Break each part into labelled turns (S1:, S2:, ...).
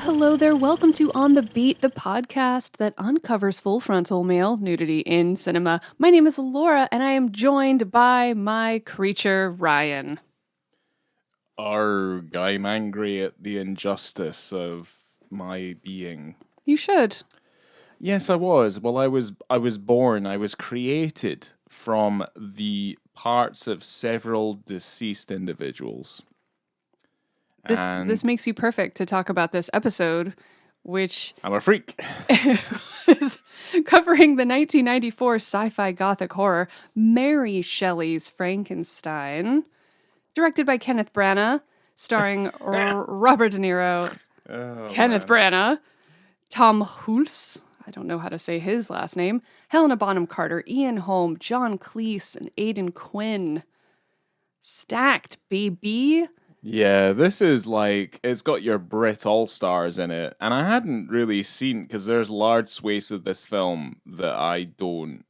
S1: hello there. Welcome to On the Beat, the podcast that uncovers full frontal male nudity in cinema. My name is Laura, and I am joined by my creature, Ryan.
S2: Arg, I'm angry at the injustice of my being.
S1: You should.
S2: Yes, I was. Well, I was born, I was created from the parts of several deceased individuals.
S1: This makes you perfect to talk about this episode, which
S2: I'm a freak.
S1: is covering the 1994 sci-fi gothic horror Mary Shelley's Frankenstein, directed by Kenneth Branagh, starring Robert De Niro, Kenneth Branagh, Tom Hulce, I don't know how to say his last name, Helena Bonham Carter, Ian Holm, John Cleese, and Aidan Quinn. Stacked, baby.
S2: Yeah, this is like, it's got your Brit All-Stars in it, and I hadn't really seen, because there's large swathes of this film that I don't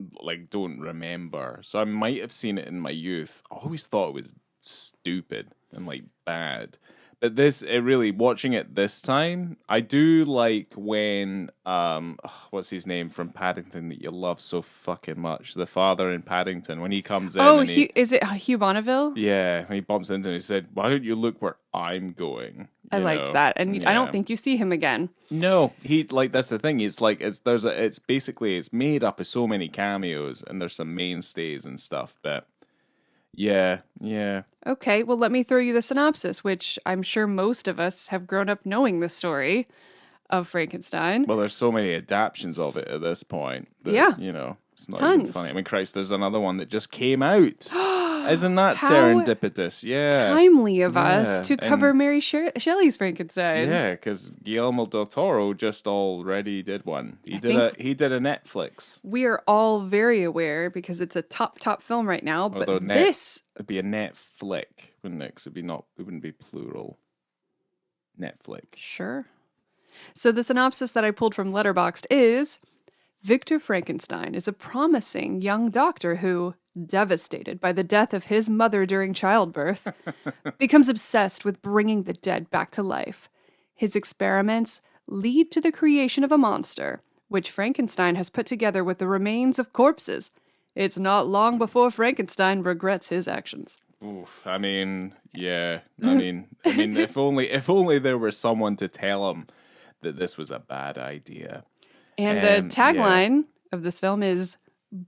S2: remember. So I might have seen it in my youth. I always thought it was stupid and like bad. But watching it this time, I do like when, what's his name from Paddington that you love so fucking much? The father in Paddington, when he comes in.
S1: Oh, is it Hugh Bonneville?
S2: Yeah, when he bumps into him, he said, "Why don't you look where I'm going?"
S1: I liked that, and I don't think you see him again.
S2: No, that's the thing. It's like it's made up of so many cameos, and there's some mainstays and stuff. But yeah.
S1: Okay, well, let me throw you the synopsis, which I'm sure most of us have grown up knowing the story of Frankenstein.
S2: Well, there's so many adaptions of it at this point. That, it's not even funny. I mean, Christ, there's another one that just came out. Isn't that serendipitous? Yeah.
S1: Timely of us to cover Mary Shelley's Frankenstein.
S2: Yeah, because Guillermo del Toro just already did one. He did a Netflix.
S1: We are all very aware because it's a top film right now. But
S2: it'd be a Netflick, wouldn't it? 'Cause it wouldn't be plural. Netflix.
S1: Sure. So the synopsis that I pulled from Letterboxd is: Victor Frankenstein is a promising young doctor who, devastated by the death of his mother during childbirth, becomes obsessed with bringing the dead back to life. His experiments lead to the creation of a monster, which Frankenstein has put together with the remains of corpses. It's not long before Frankenstein regrets his actions.
S2: Oof, I mean, yeah. I mean, if only there were someone to tell him that this was a bad idea.
S1: And the tagline of this film is,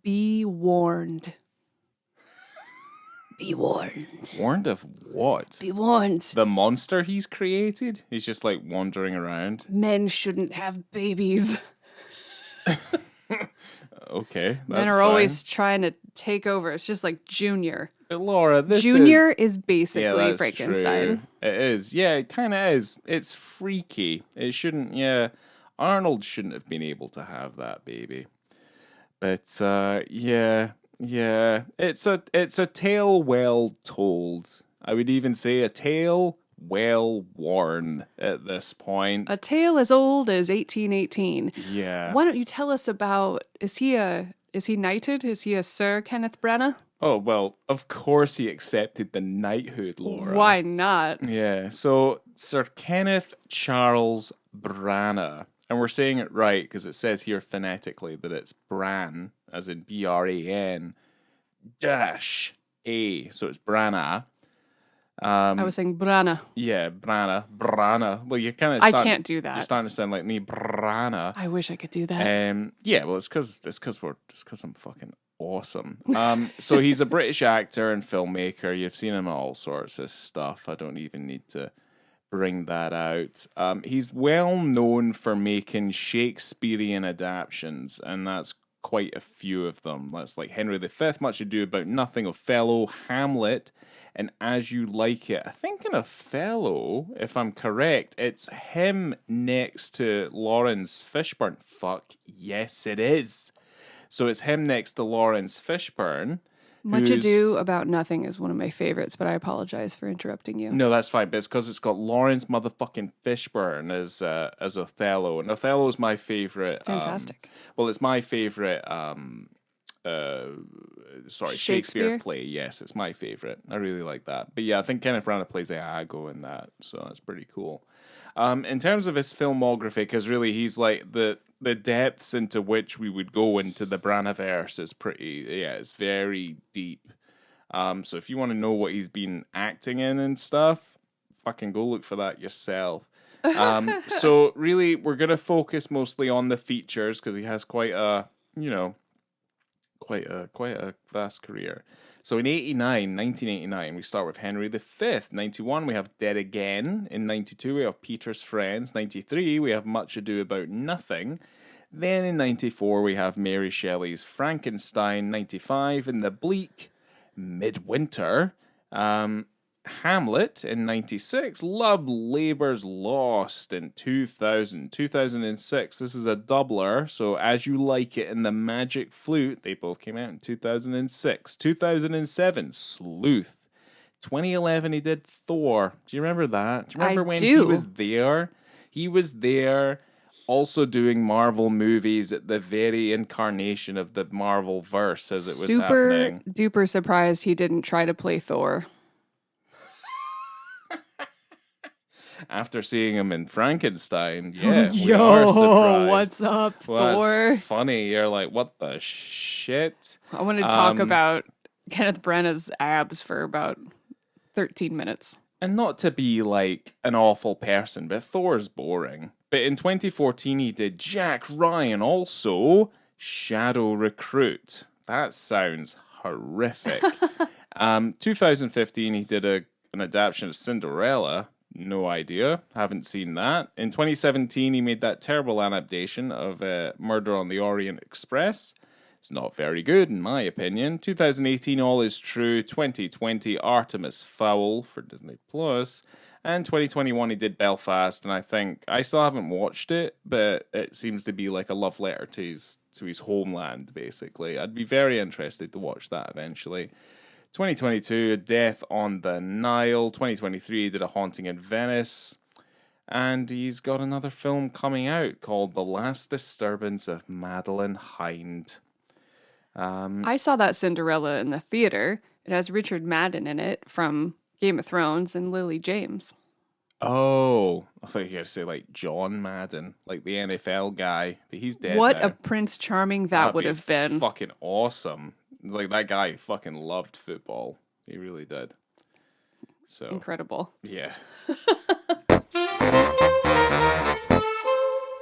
S1: "Be warned." Be warned.
S2: Warned of what?
S1: Be warned.
S2: The monster he's created? He's just like wandering around.
S1: Men shouldn't have babies.
S2: Okay, that's
S1: Men are always trying to take over. It's just like Junior.
S2: But Laura,
S1: Junior is basically Frankenstein.
S2: True. It is. Yeah, it kind of is. It's freaky. It shouldn't. Yeah, Arnold shouldn't have been able to have that baby. But yeah. It's a tale well told. I would even say a tale well worn at this point.
S1: A tale as old as 1818.
S2: Yeah.
S1: Why don't you tell us about? Is he knighted? Is he a Sir Kenneth Branagh?
S2: Oh, well, of course he accepted the knighthood, Laura.
S1: Why not?
S2: Yeah, so Sir Kenneth Charles Branagh. And we're saying it right because it says here phonetically that it's Bran, as in Bran dash A. So it's Branagh.
S1: I was saying Branagh.
S2: Yeah, Branagh. Well, you're kind of.
S1: I can't do that.
S2: You're starting to sound like me, Branagh.
S1: I wish I could do that.
S2: Yeah, well, it's because I'm fucking awesome. So he's a British actor and filmmaker. You've seen him in all sorts of stuff. I don't even need to bring that out. He's well known for making Shakespearean adaptions, and that's quite a few of them. That's like Henry V, Much Ado About Nothing, Othello, Hamlet, and As You Like It. I think in Othello, if I'm correct, it's him next to Lawrence Fishburne. Fuck, yes it is. So it's him next to Lawrence Fishburne.
S1: Much Ado About Nothing is one of my favorites, but I apologize for interrupting you.
S2: No, that's fine, but it's because it's got Lawrence motherfucking Fishburne as Othello, and Othello is my favorite.
S1: Fantastic.
S2: It's my favorite. Shakespeare play. Yes, it's my favorite. I really like that. But yeah, I think Kenneth Branagh plays Iago in that, so that's pretty cool. In terms of his filmography, because really he's like the depths into which we would go into the Branagh-verse is it's very deep. So if you want to know what he's been acting in and stuff, fucking go look for that yourself. So really, we're gonna focus mostly on the features because he has quite a vast career. So in 1989, we start with Henry V. 91, we have Dead Again. In 92, we have Peter's Friends. 93, we have Much Ado About Nothing. Then in 94, we have Mary Shelley's Frankenstein. 95, in the bleak midwinter. Hamlet in 96, Love Labour's Lost in 2000, 2006. This is a doubler, so As You Like It and The Magic Flute, they both came out in 2006. 2007, Sleuth. 2011, he did Thor. Do you remember that? Do you remember when he was there? He was there also doing Marvel movies at the very incarnation of the Marvel verse as it was happening.
S1: Super duper surprised he didn't try to play Thor.
S2: After seeing him in Frankenstein, we are surprised.
S1: What's up, Thor?
S2: It's funny. You're like, what the shit?
S1: I want to talk about Kenneth Branagh's abs for about 13 minutes.
S2: And not to be like an awful person, but Thor's boring. But in 2014, he did Jack Ryan, also Shadow Recruit. That sounds horrific. 2015, he did an adaptation of Cinderella. No idea. Haven't seen that. In 2017, he made that terrible adaptation of Murder on the Orient Express. It's not very good, in my opinion. 2018, All Is True. 2020, Artemis Fowl for Disney Plus. And 2021, he did Belfast, and I still haven't watched it, but it seems to be like a love letter to his homeland, basically. I'd be very interested to watch that eventually. 2022, Death on the Nile. 2023, he did A Haunting in Venice. And he's got another film coming out called The Last Disturbance of Madeline Hind.
S1: I saw that Cinderella in the theater. It has Richard Madden in it from Game of Thrones and Lily James.
S2: Oh, I thought you were going to say like John Madden, like the NFL guy, but he's dead
S1: What
S2: now.
S1: a Prince Charming that would have been.
S2: Fucking awesome. Like, that guy fucking loved football. He really did. So
S1: incredible.
S2: Yeah.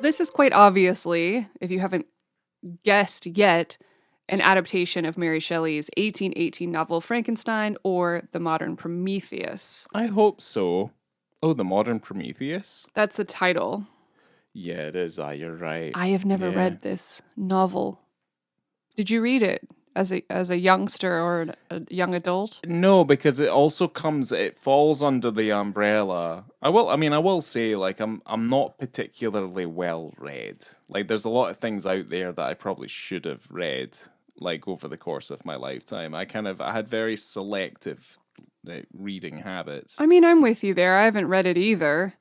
S1: This is quite obviously, if you haven't guessed yet, an adaptation of Mary Shelley's 1818 novel Frankenstein or The Modern Prometheus.
S2: I hope so. Oh, The Modern Prometheus?
S1: That's the title.
S2: Yeah, it is. You're right.
S1: I have never read this novel. Did you read it as a youngster or a young adult?
S2: No, because it falls under the umbrella. I will say, like, I'm not particularly well read. Like, there's a lot of things out there that I probably should have read, like, over the course of my lifetime. I had very selective reading habits.
S1: I mean, I'm with you there. I haven't read it either,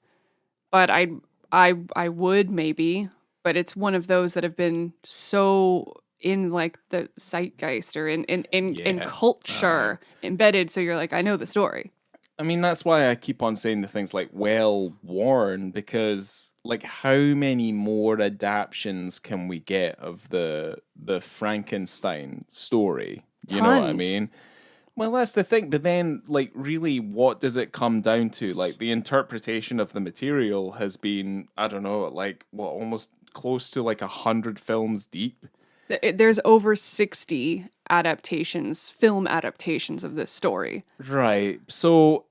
S1: but I would maybe. But it's one of those that have been so in like the zeitgeist or in culture embedded, so you're like, I know the story.
S2: I mean, that's why I keep on saying the things like well worn, because like how many more adaptions can we get of the Frankenstein story? You know what I mean? Well, that's the thing. But then, like, really, what does it come down to? Like, the interpretation of the material has been, I don't know, like, almost close to like 100 films deep.
S1: There's over 60 film adaptations of this story.
S2: Right. So,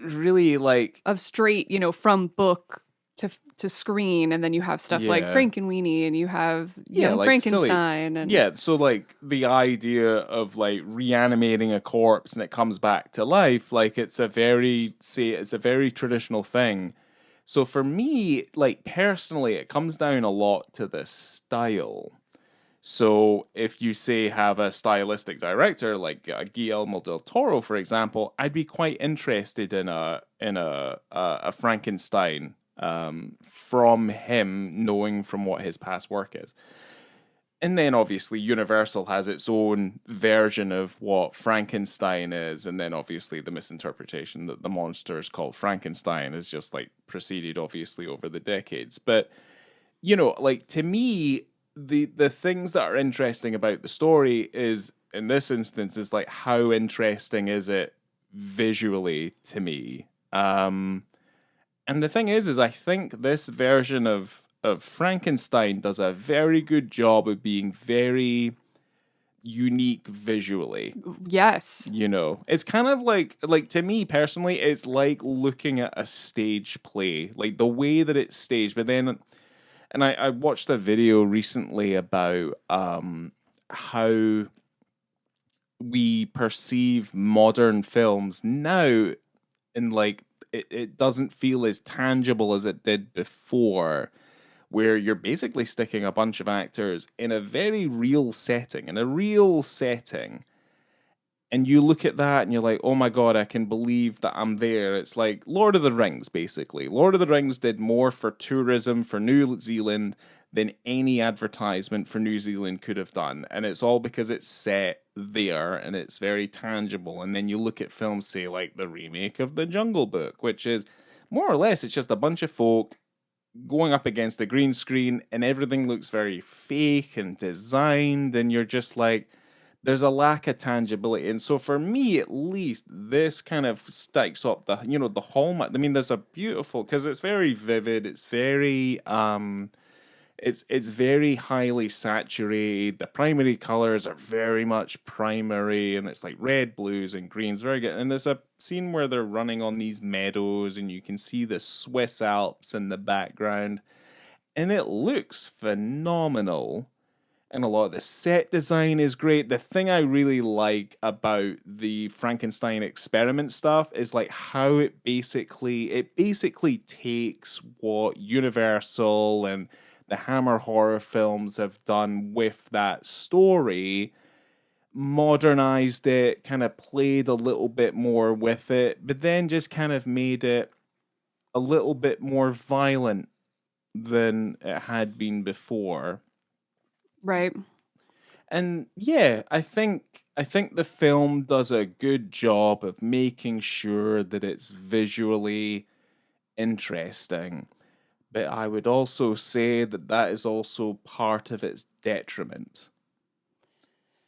S2: really, like...
S1: Of straight, from book to screen, and then you have stuff like Frankenweenie, and you have like Frankenstein.
S2: Silly. And so, like, the idea of, like, reanimating a corpse and it comes back to life, like, it's a very traditional thing. So for me, like, personally, it comes down a lot to the style. So if you say have a stylistic director like Guillermo del Toro, for example, I'd be quite interested in a Frankenstein from him, knowing from what his past work is. And then obviously Universal has its own version of what Frankenstein is, and then obviously the misinterpretation that the monster is called Frankenstein is just like proceeded obviously over the decades. But like to me, the things that are interesting about the story is in this instance is like how interesting is it visually to me. And the thing is I think this version of Frankenstein does a very good job of being very unique visually.
S1: Yes.
S2: It's kind of like to me personally, it's like looking at a stage play, like the way that it's staged. But then, and I watched a video recently about how we perceive modern films now, and like it doesn't feel as tangible as it did before, where you're basically sticking a bunch of actors in a very real setting, and you look at that and you're like, oh my God, I can believe that I'm there. It's like Lord of the Rings, basically. Lord of the Rings did more for tourism for New Zealand than any advertisement for New Zealand could have done. And it's all because it's set there and it's very tangible. And then you look at films, say, like the remake of The Jungle Book, which is more or less, it's just a bunch of folk going up against the green screen and everything looks very fake and designed. And you're just like, there's a lack of tangibility. And so for me, at least, this kind of stakes up the hallmark. I mean, there's a beautiful, because it's very vivid. It's very, it's very highly saturated. The primary colors are very much primary, and it's like red, blues, and greens. Very good. And there's a scene where they're running on these meadows, and you can see the Swiss Alps in the background, and it looks phenomenal. And a lot of the set design is great. The thing I really like about the Frankenstein experiment stuff is like how it basically takes what Universal and the Hammer horror films have done with that story, modernized it, kind of played a little bit more with it, but then just kind of made it a little bit more violent than it had been before.
S1: Right.
S2: And yeah, I think the film does a good job of making sure that it's visually interesting. But I would also say that that is also part of its detriment.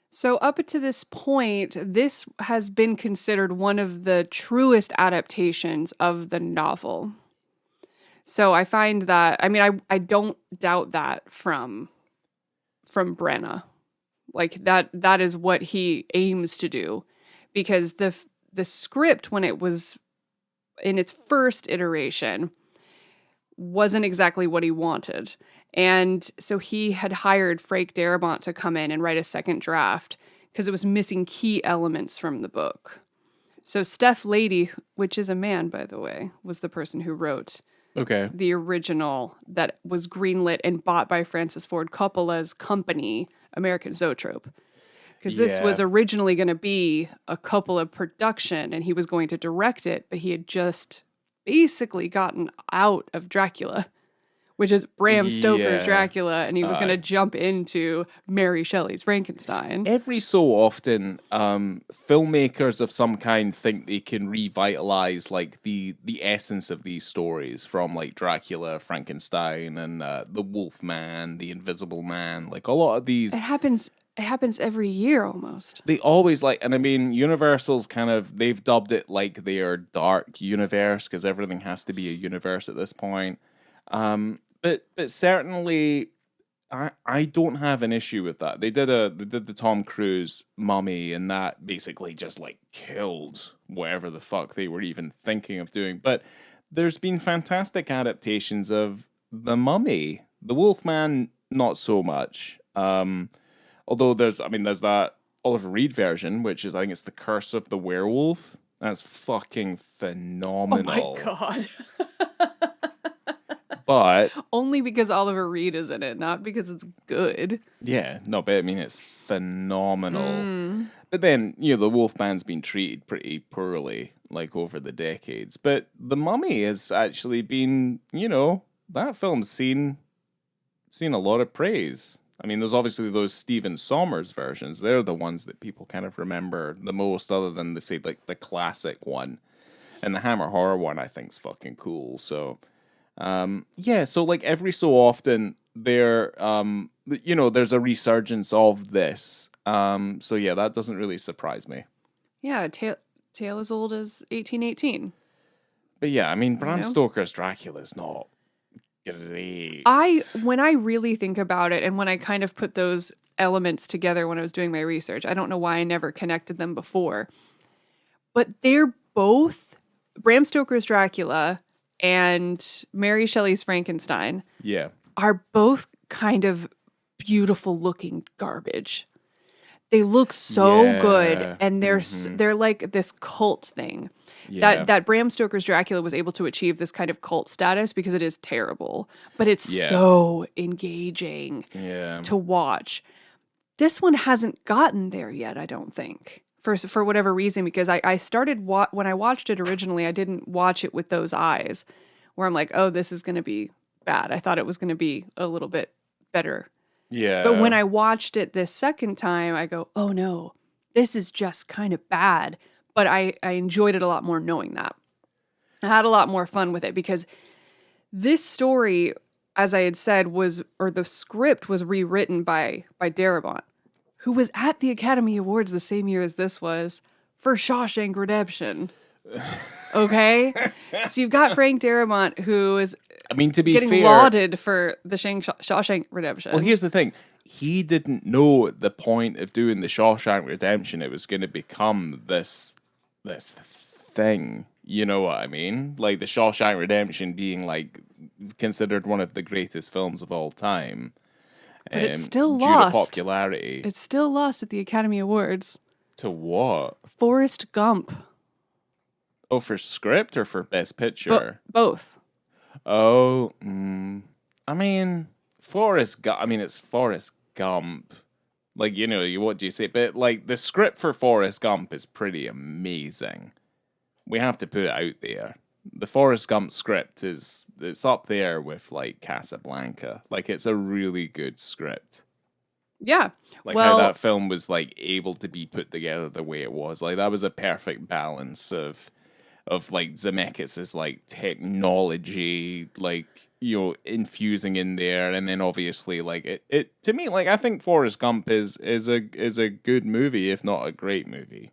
S1: So, up to this point, this has been considered one of the truest adaptations of the novel. So, I find that, I mean, I don't doubt that from Branagh. Like that is what he aims to do, because the script, when it was in its first iteration, wasn't exactly what he wanted. And so he had hired Frank Darabont to come in and write a second draft because it was missing key elements from the book. So Steph Lady, which is a man, by the way, was the person who wrote the original that was greenlit and bought by Francis Ford Coppola's company, American Zoetrope. Because this was originally going to be a Coppola production and he was going to direct it, but he had just basically gotten out of Dracula, which is Bram Stoker's Dracula, and he was going to jump into Mary Shelley's Frankenstein.
S2: Every so often, filmmakers of some kind think they can revitalize like the essence of these stories from like Dracula, Frankenstein, and the Wolfman, the Invisible Man. Like a lot of these,
S1: It happens every year almost.
S2: they always like, and I mean, Universal's they've dubbed it like their dark universe because everything has to be a universe at this point. But certainly, I don't have an issue with that. They did the Tom Cruise Mummy, and that basically just like killed whatever the fuck they were even thinking of doing. But there's been fantastic adaptations of The Mummy, The Wolfman, not so much. Although there's that Oliver Reed version, which is, I think it's The Curse of the Werewolf. That's fucking phenomenal.
S1: Oh my God.
S2: But
S1: only because Oliver Reed is in it, not because it's good.
S2: Yeah, no, but I mean, it's phenomenal. But then, the Wolfman's been treated pretty poorly, like, over the decades. But The Mummy has actually been, that film's seen a lot of praise. I mean, there's obviously those Stephen Sommers versions. They're the ones that people kind of remember the most, other than the, say, like the classic one. And the Hammer Horror one, I think, is fucking cool. So, yeah. So, like, every so often, there's a resurgence of this. So yeah, that doesn't really surprise me.
S1: Yeah, tale as old as 1818.
S2: But yeah, I mean, Bram Stoker's Dracula is not great.
S1: When I really think about it, and when I kind of put those elements together when I was doing my research, I don't know why I never connected them before, but they're both Bram Stoker's Dracula and Mary Shelley's Frankenstein.
S2: Yeah,
S1: are both kind of beautiful looking garbage. They look so good, and they're like this cult thing.
S2: Yeah.
S1: That Bram Stoker's Dracula was able to achieve this kind of cult status because it is terrible, but it's so engaging to watch. This one hasn't gotten there yet, I don't think, for whatever reason, because I started when I watched it originally, I didn't watch it with those eyes where I'm like, oh, this is going to be bad. I thought it was going to be a little bit better.
S2: Yeah.
S1: But when I watched it this second time, I go, oh no, this is just kind of bad. But I enjoyed it a lot more knowing that. I had a lot more fun with it because this story, as I had said, the script was rewritten by Darabont, who was at the Academy Awards the same year as this was for Shawshank Redemption. Okay? So you've got Frank Darabont, who is
S2: to be
S1: getting
S2: fair,
S1: lauded for the Shawshank Redemption.
S2: Well, here's the thing. He didn't know at the point of doing the Shawshank Redemption it was going to become this thing. You know what I mean? Like the Shawshank Redemption being like considered one of the greatest films of all time.
S1: But it's still
S2: due
S1: lost.
S2: to popularity.
S1: It's still lost at the Academy Awards.
S2: To what?
S1: Forrest Gump.
S2: Oh, for script or for Best Picture?
S1: Both.
S2: Oh, I mean, Forrest Gump. I mean, it's Forrest Gump. Like, what do you say? But, like, the script for Forrest Gump is pretty amazing. We have to put it out there. The Forrest Gump script it's up there with, like, Casablanca. Like, it's a really good script.
S1: Yeah.
S2: Like, how that film was, like, able to be put together the way it was. Like, that was a perfect balance of like Zemeckis' like technology, like, infusing in there, and then obviously like it to me, like, I think Forrest Gump is a good movie, if not a great movie,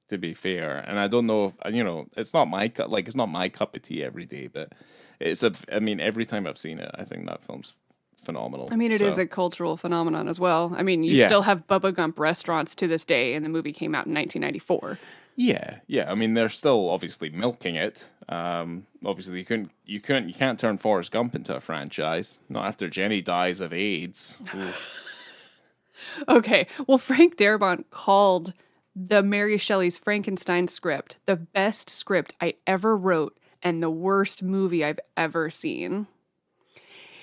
S2: to be fair. And I don't know if it's not my cup of tea every day, but every time I've seen it, I think that film's phenomenal.
S1: I mean, it is a cultural phenomenon as well. I mean, you still have Bubba Gump restaurants to this day, and the movie came out in 1994.
S2: Yeah. I mean, they're still obviously milking it. Obviously, you can't turn Forrest Gump into a franchise. Not after Jenny dies of AIDS.
S1: Okay, well, Frank Darabont called the Mary Shelley's Frankenstein script the best script I ever wrote and the worst movie I've ever seen.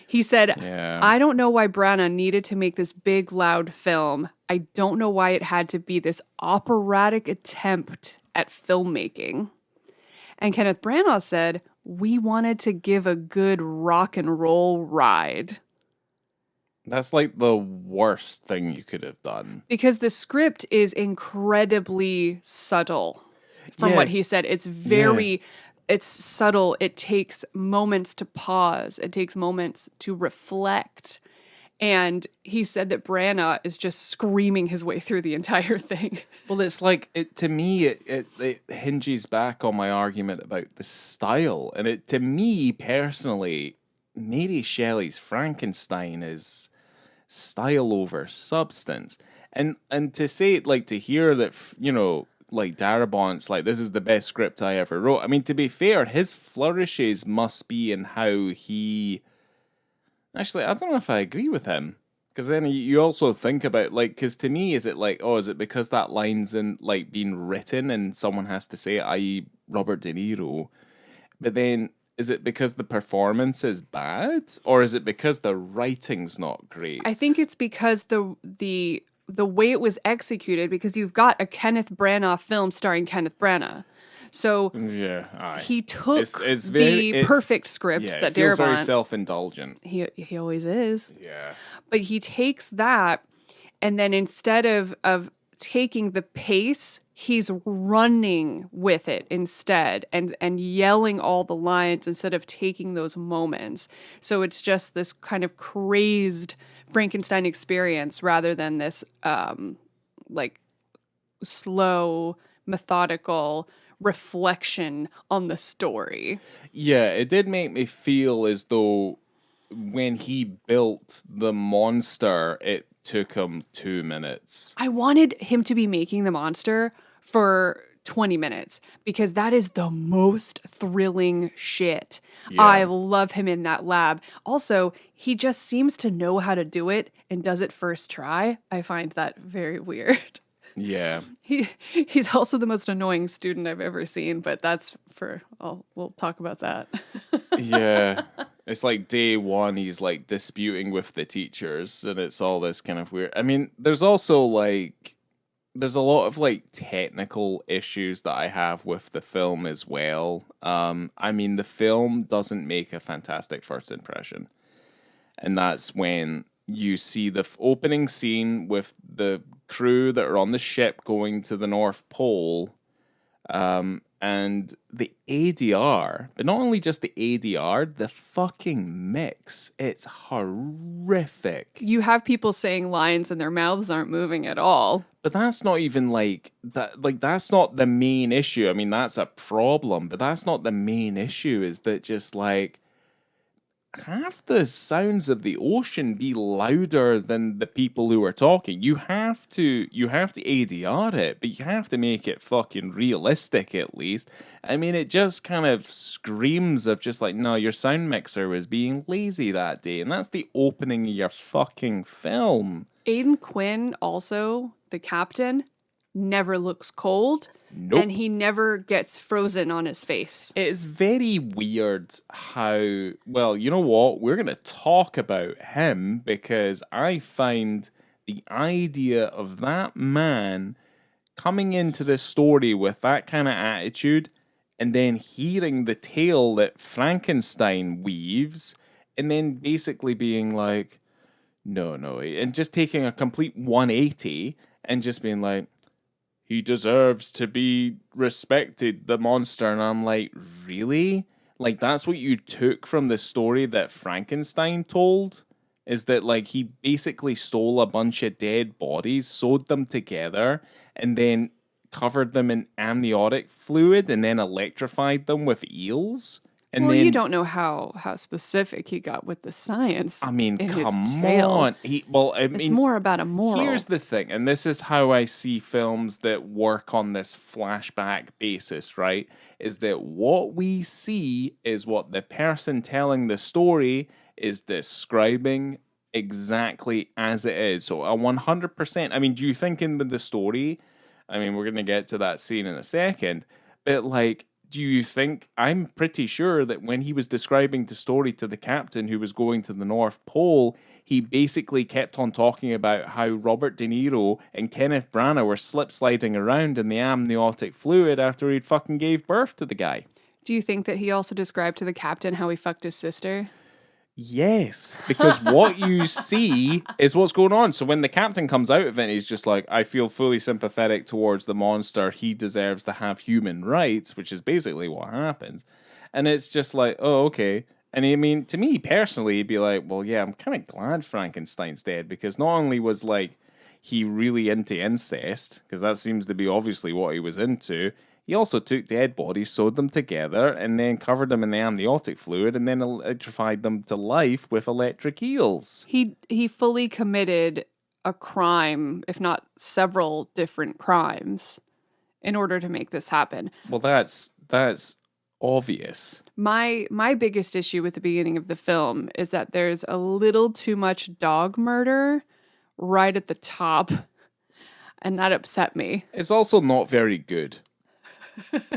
S1: He said, I don't know why Branagh needed to make this big, loud film. I don't know why it had to be this operatic attempt at filmmaking. And Kenneth Branagh said, we wanted to give a good rock and roll ride.
S2: That's like the worst thing you could have done.
S1: Because the script is incredibly subtle. From what he said, it's very... It's subtle. It takes moments to pause. It takes moments to reflect. And he said that Branagh is just screaming his way through the entire thing. Well,
S2: it's like, to me, it hinges back on my argument about the style. And to me, personally, Mary Shelley's Frankenstein is style over substance. And to say, like, to hear that, like Darabont's like, this is the best script I ever wrote. I mean, to be fair, his flourishes must be in how he... Actually, I don't know if I agree with him. Because then you also think about, like, because to me, is it like, is it because that line's in, like, being written and someone has to say it, i.e. Robert De Niro? But then, is it because the performance is bad? Or is it because the writing's not great?
S1: I think it's because the way it was executed, because you've got a Kenneth Branagh film starring Kenneth Branagh. So
S2: Yeah, aye.
S1: he took
S2: It's
S1: the perfect script
S2: yeah,
S1: that
S2: it feels very
S1: Darabont...
S2: self-indulgent.
S1: He always is.
S2: Yeah.
S1: But he takes that, and then instead of taking the pace, he's running with it instead, and yelling all the lines instead of taking those moments. So it's just this kind of crazed Frankenstein experience rather than this like slow, methodical reflection on the story.
S2: Yeah, it did make me feel as though when he built the monster, it took him 2 minutes.
S1: I wanted him to be making the monster for 20 minutes because that is the most thrilling shit.
S2: Yeah.
S1: I love him in that lab. Also, he just seems to know how to do it and does it first try. I find that very weird.
S2: Yeah.
S1: He's also the most annoying student I've ever seen, but that's we'll talk about that.
S2: Yeah. It's like day one, he's like disputing with the teachers, and it's all this kind of weird. I mean, there's also like, there's a lot of like technical issues that I have with the film as well. I mean, the film doesn't make a fantastic first impression. And that's when you see the opening scene with the crew that are on the ship going to the North Pole, and the ADR, but not only just the ADR, the fucking mix. It's horrific.
S1: You have people saying lines and their mouths aren't moving at all.
S2: But that's not even like that. Like, that's not the main issue. I mean, that's a problem, but that's not the main issue. Is that just like, have the sounds of the ocean be louder than the people who are talking? You have to ADR it, but you have to make it fucking realistic at least. I mean, it just kind of screams of just like, no, your sound mixer was being lazy that day, and that's the opening of your fucking film.
S1: Aidan Quinn, also the captain, never looks cold.
S2: Nope.
S1: And he never gets frozen on his face.
S2: It's very weird how, well, you know what? We're going to talk about him because I find the idea of that man coming into this story with that kind of attitude and then hearing the tale that Frankenstein weaves and then basically being like, no, and just taking a complete 180 and just being like, he deserves to be respected, the monster. And I'm like, really? Like, that's what you took from the story that Frankenstein told? Is that, like, he basically stole a bunch of dead bodies, sewed them together, and then covered them in amniotic fluid, and then electrified them with eels? And
S1: well,
S2: then,
S1: you don't know how specific he got with the science.
S2: I mean,
S1: in
S2: come
S1: his tale.
S2: on.
S1: It's more about a moral.
S2: Here's the thing, and this is how I see films that work on this flashback basis, right? Is that what we see is what the person telling the story is describing exactly as it is. So a 100%, I mean, do you think in the story, I mean, we're going to get to that scene in a second, but like, do you think, I'm pretty sure that when he was describing the story to the captain who was going to the North Pole, he basically kept on talking about how Robert De Niro and Kenneth Branagh were slip-sliding around in the amniotic fluid after he'd fucking gave birth to the guy.
S1: Do you think that he also described to the captain how he fucked his sister?
S2: Yes, because what you see is what's going on. So when the captain comes out of it, he's just like, I feel fully sympathetic towards the monster. He deserves to have human rights, which is basically what happens. And it's just like, oh, okay. And I mean, to me personally, he'd be like, well, yeah, I'm kind of glad Frankenstein's dead because not only was like he really into incest, because that seems to be obviously what he was into, he also took dead bodies, sewed them together, and then covered them in the amniotic fluid, and then electrified them to life with electric eels.
S1: He fully committed a crime, if not several different crimes, in order to make this happen.
S2: Well, that's obvious.
S1: My biggest issue with the beginning of the film is that there's a little too much dog murder right at the top, and that upset me.
S2: It's also not very good.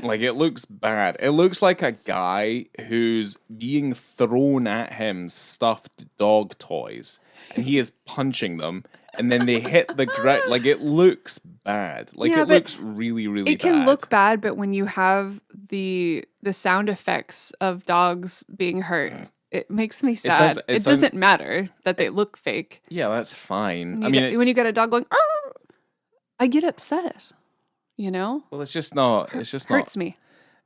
S2: Like, it looks bad. It looks like a guy who's being thrown at him stuffed dog toys, and he is punching them, and then they hit the ground. Like, it looks bad. Like,
S1: Yeah,
S2: it
S1: but
S2: looks really, really
S1: It
S2: bad.
S1: can look bad, but when you have the sound effects of dogs being hurt, it makes me sad. It doesn't matter that they look fake.
S2: Yeah, that's fine.
S1: When you get a dog going, "Arr!" I get upset. You know?
S2: Well, it's just not.
S1: Hurts me.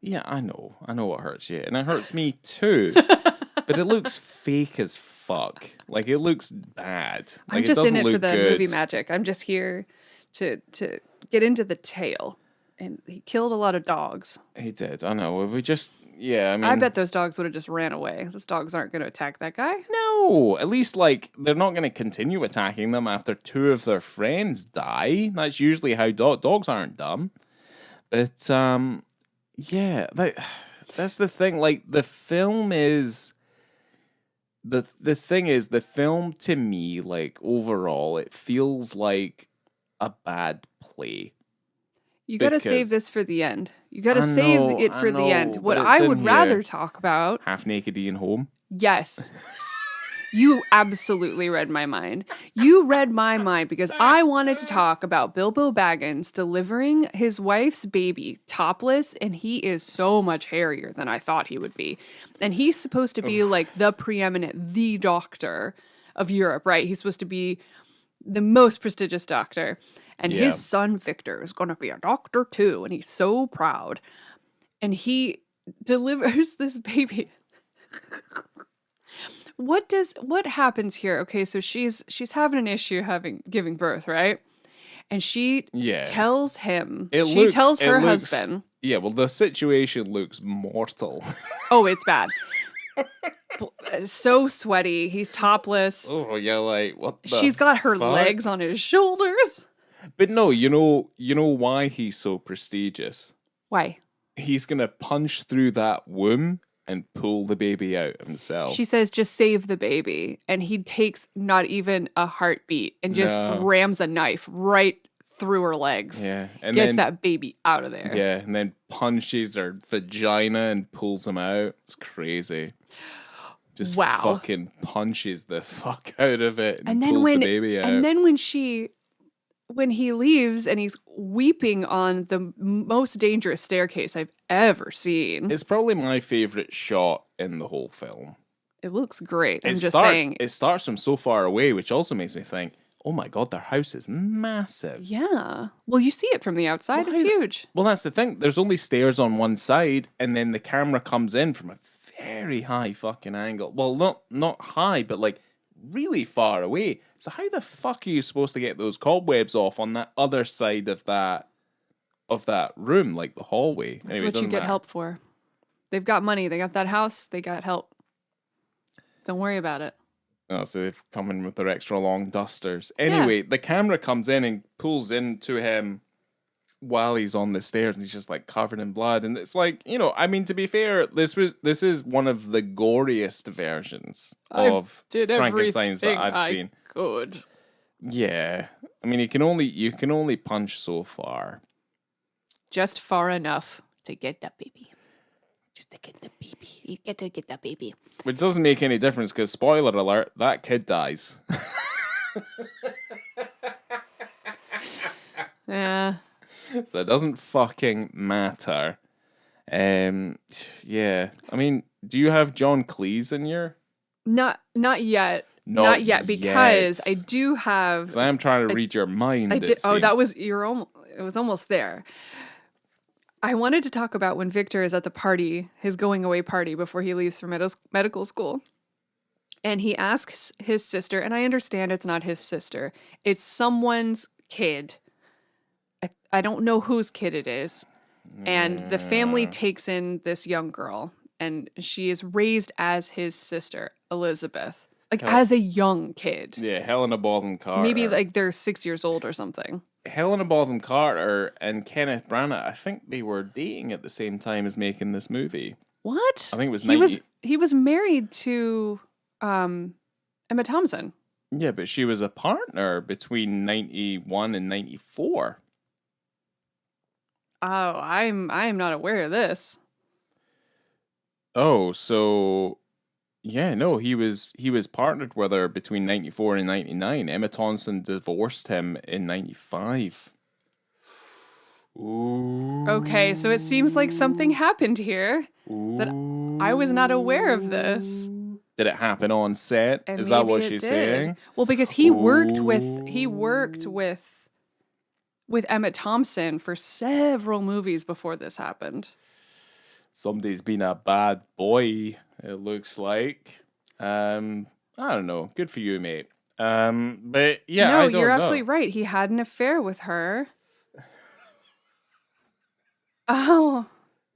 S2: Yeah, I know what hurts you, and it hurts me too. But it looks fake as fuck. Like, it looks bad. Like,
S1: I'm just in it for the
S2: good.
S1: movie magic. I'm just here to get into the tale. And he killed a lot of dogs.
S2: He did. I know. We just, yeah. I mean,
S1: I bet those dogs would have just ran away. Those dogs aren't going to attack that guy.
S2: No, at least like they're not going to continue attacking them after two of their friends die. That's usually how dogs aren't dumb. But yeah, that's the thing. Like, the film is. The thing is, the film to me, like, overall, it feels like a bad play.
S1: You got to save this for the end. You got to save it for the end. What I would rather talk about...
S2: Half naked Ian Holm?
S1: Yes. You absolutely read my mind. You read my mind because I wanted to talk about Bilbo Baggins delivering his wife's baby topless, and he is so much hairier than I thought he would be. And he's supposed to be like the preeminent, the doctor of Europe, right? He's supposed to be the most prestigious doctor. And his son, Victor, is going to be a doctor too. And he's so proud. And he delivers this baby. What happens here? Okay, so she's having an issue giving birth, right? And she tells him, tells her husband.
S2: Yeah, well, the situation looks mortal.
S1: Oh, it's bad. So sweaty. He's topless.
S2: Oh, yeah, like, what the
S1: She's got her
S2: fuck?
S1: legs on his shoulders.
S2: But no, you know why he's so prestigious?
S1: Why?
S2: He's going to punch through that womb and pull the baby out himself.
S1: She says, just save the baby. And he takes not even a heartbeat and just rams a knife right through her legs.
S2: Yeah. And
S1: gets that baby out of there.
S2: Yeah. And then punches her vagina and pulls him out. It's crazy. Just fucking punches the fuck out of it and pulls the baby out.
S1: And then when he leaves and he's weeping on the most dangerous staircase I've ever seen.
S2: It's probably my favorite shot in the whole film.
S1: It looks great. I'm just
S2: saying. It starts from so far away, which also makes me think, oh my God, their house is massive.
S1: Yeah. Well, you see it from the outside. It's huge.
S2: Well, that's the thing. There's only stairs on one side, and then the camera comes in from a very high fucking angle. Well, not high, but like really far away. So how the fuck are you supposed to get those cobwebs off on that other side of that room, like the hallway?
S1: That's what you get help for. They've got money. They got that house. They got help. Don't worry about it.
S2: Oh, so they've come in with their extra long dusters. Anyway, the camera comes in and pulls into him while he's on the stairs, and he's just like covered in blood. And it's like, I mean, to be fair, this is one of the goriest versions of Frankenstein's that I've seen.
S1: Good.
S2: Yeah, I mean, you can only punch so far,
S1: just far enough to get that baby.
S2: Just to get the baby.
S1: You get to get that baby.
S2: Which doesn't make any difference because, spoiler alert, that kid dies.
S1: Yeah.
S2: So it doesn't fucking matter. Yeah. I mean, do you have John Cleese in your?
S1: Not yet. Not yet, because I do have.
S2: Because I am trying to read your mind.
S1: I did. Oh, that was it was almost there. I wanted to talk about when Victor is at the party, his going away party before he leaves for medical school. And he asks his sister, and I understand it's not his sister. It's someone's kid. I don't know whose kid it is. And the family takes in this young girl, and she is raised as his sister, Elizabeth. Like, as a young kid.
S2: Yeah, Helena Bonham Carter.
S1: Maybe, like, they're 6 years old or something.
S2: Helena Bonham Carter and Kenneth Branagh, I think they were dating at the same time as making this movie.
S1: What?
S2: I think it was 90...
S1: He was married to Emma Thompson.
S2: Yeah, but she was a partner between 91 and 94.
S1: Oh, I'm not aware of this.
S2: Oh, so Yeah, no, he was partnered with her between 94 and 99. Emma Thompson divorced him in 95. Ooh.
S1: Okay, so it seems like something happened here that I was not aware of this.
S2: Did it happen on set?
S1: And
S2: Is that
S1: maybe
S2: what
S1: it
S2: she's
S1: did.
S2: saying?
S1: Well, because he worked with Emma Thompson for several movies before this happened.
S2: Somebody's been a bad boy, it looks like. I don't know. Good for you, mate. But yeah,
S1: No,
S2: I don't
S1: you're
S2: know.
S1: absolutely right. He had an affair with her. Oh.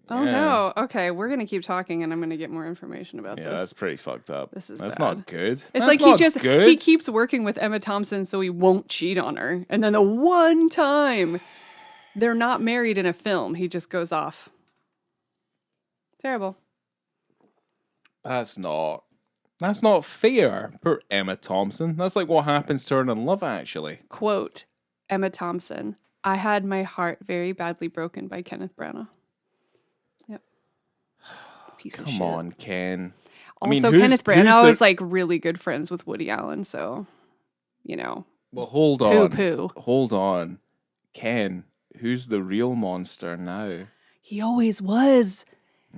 S1: Oh
S2: Yeah.
S1: no. Okay, we're gonna keep talking, and I'm gonna get more information about
S2: Yeah,
S1: this.
S2: that's pretty fucked up.
S1: This is
S2: That's
S1: bad.
S2: not good.
S1: It's
S2: That's
S1: like
S2: not
S1: he
S2: good.
S1: keeps working with Emma Thompson so he won't cheat on her, and then the one time they're not married in a film, he just goes off. Terrible.
S2: That's not fair. Poor Emma Thompson. That's like what happens to her in Love Actually.
S1: Quote, Emma Thompson, I had my heart very badly broken by Kenneth Branagh. Yep. Piece of shit.
S2: Come on, Ken.
S1: Also, Kenneth Branagh is like really good friends with Woody Allen, so, you know.
S2: Well, hold on.
S1: Poo-poo.
S2: Hold on. Ken, who's the real monster now?
S1: He always was.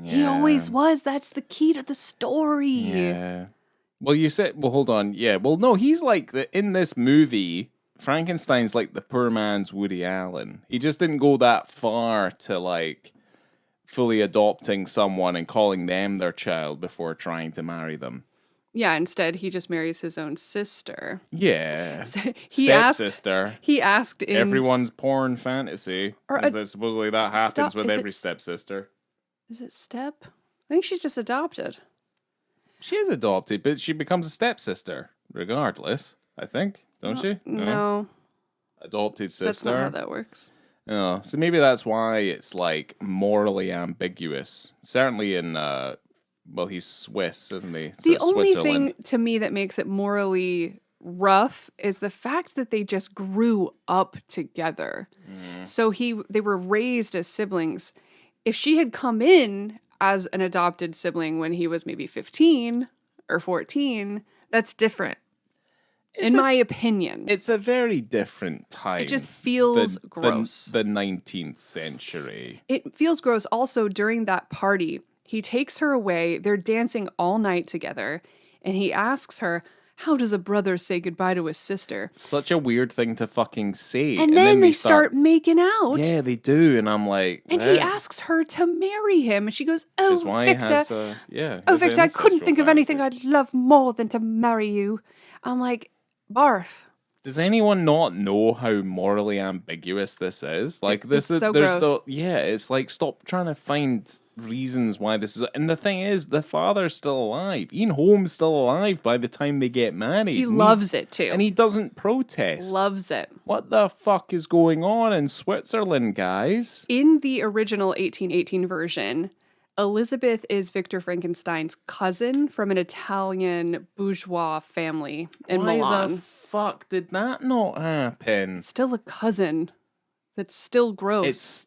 S2: Yeah.
S1: He always was. That's the key to the story.
S2: Yeah. Well, you said, well, hold on. Yeah. Well, no, he's like, in this movie, Frankenstein's like the poor man's Woody Allen. He just didn't go that far to like fully adopting someone and calling them their child before trying to marry them.
S1: Yeah, instead he just marries his own sister.
S2: Yeah.
S1: He
S2: Stepsister.
S1: He asked in
S2: Everyone's porn fantasy. Is that supposedly that happens with every stepsister.
S1: Is it step? I think she's just adopted.
S2: She is adopted, but she becomes a stepsister regardless, I think. Don't she?
S1: No.
S2: Adopted sister.
S1: That's not how that works.
S2: Oh, so maybe that's why it's like morally ambiguous. Certainly in well, he's Swiss, isn't he? So
S1: the only thing to me that makes it morally rough is the fact that they just grew up together. So they were raised as siblings. If she had come in as an adopted sibling when he was maybe 15 or 14, that's different. In my opinion.
S2: It's a very different time.
S1: It just feels gross.
S2: The 19th century.
S1: It feels gross. Also, during that party, he takes her away. They're dancing all night together. And he asks her, how does a brother say goodbye to his sister?
S2: Such a weird thing to fucking say.
S1: And then they start making out.
S2: Yeah, they do. And I'm like...
S1: And he asks her to marry him. And she goes, oh, Victor. Victor, I couldn't think of anything I'd love more than to marry you. I'm like, barf.
S2: Does anyone not know how morally ambiguous this is? Like, this is...
S1: so gross.
S2: It's like, stop trying to find reasons why this is... And the thing is, the father's still alive. Ian Holm's still alive by the time they get married.
S1: He loves it, too.
S2: And he doesn't protest.
S1: Loves it.
S2: What the fuck is going on in Switzerland, guys?
S1: In the original 1818 version, Elizabeth is Victor Frankenstein's cousin from an Italian bourgeois family in Milan.
S2: Why the fuck did that not happen?
S1: Still a cousin. That's still gross.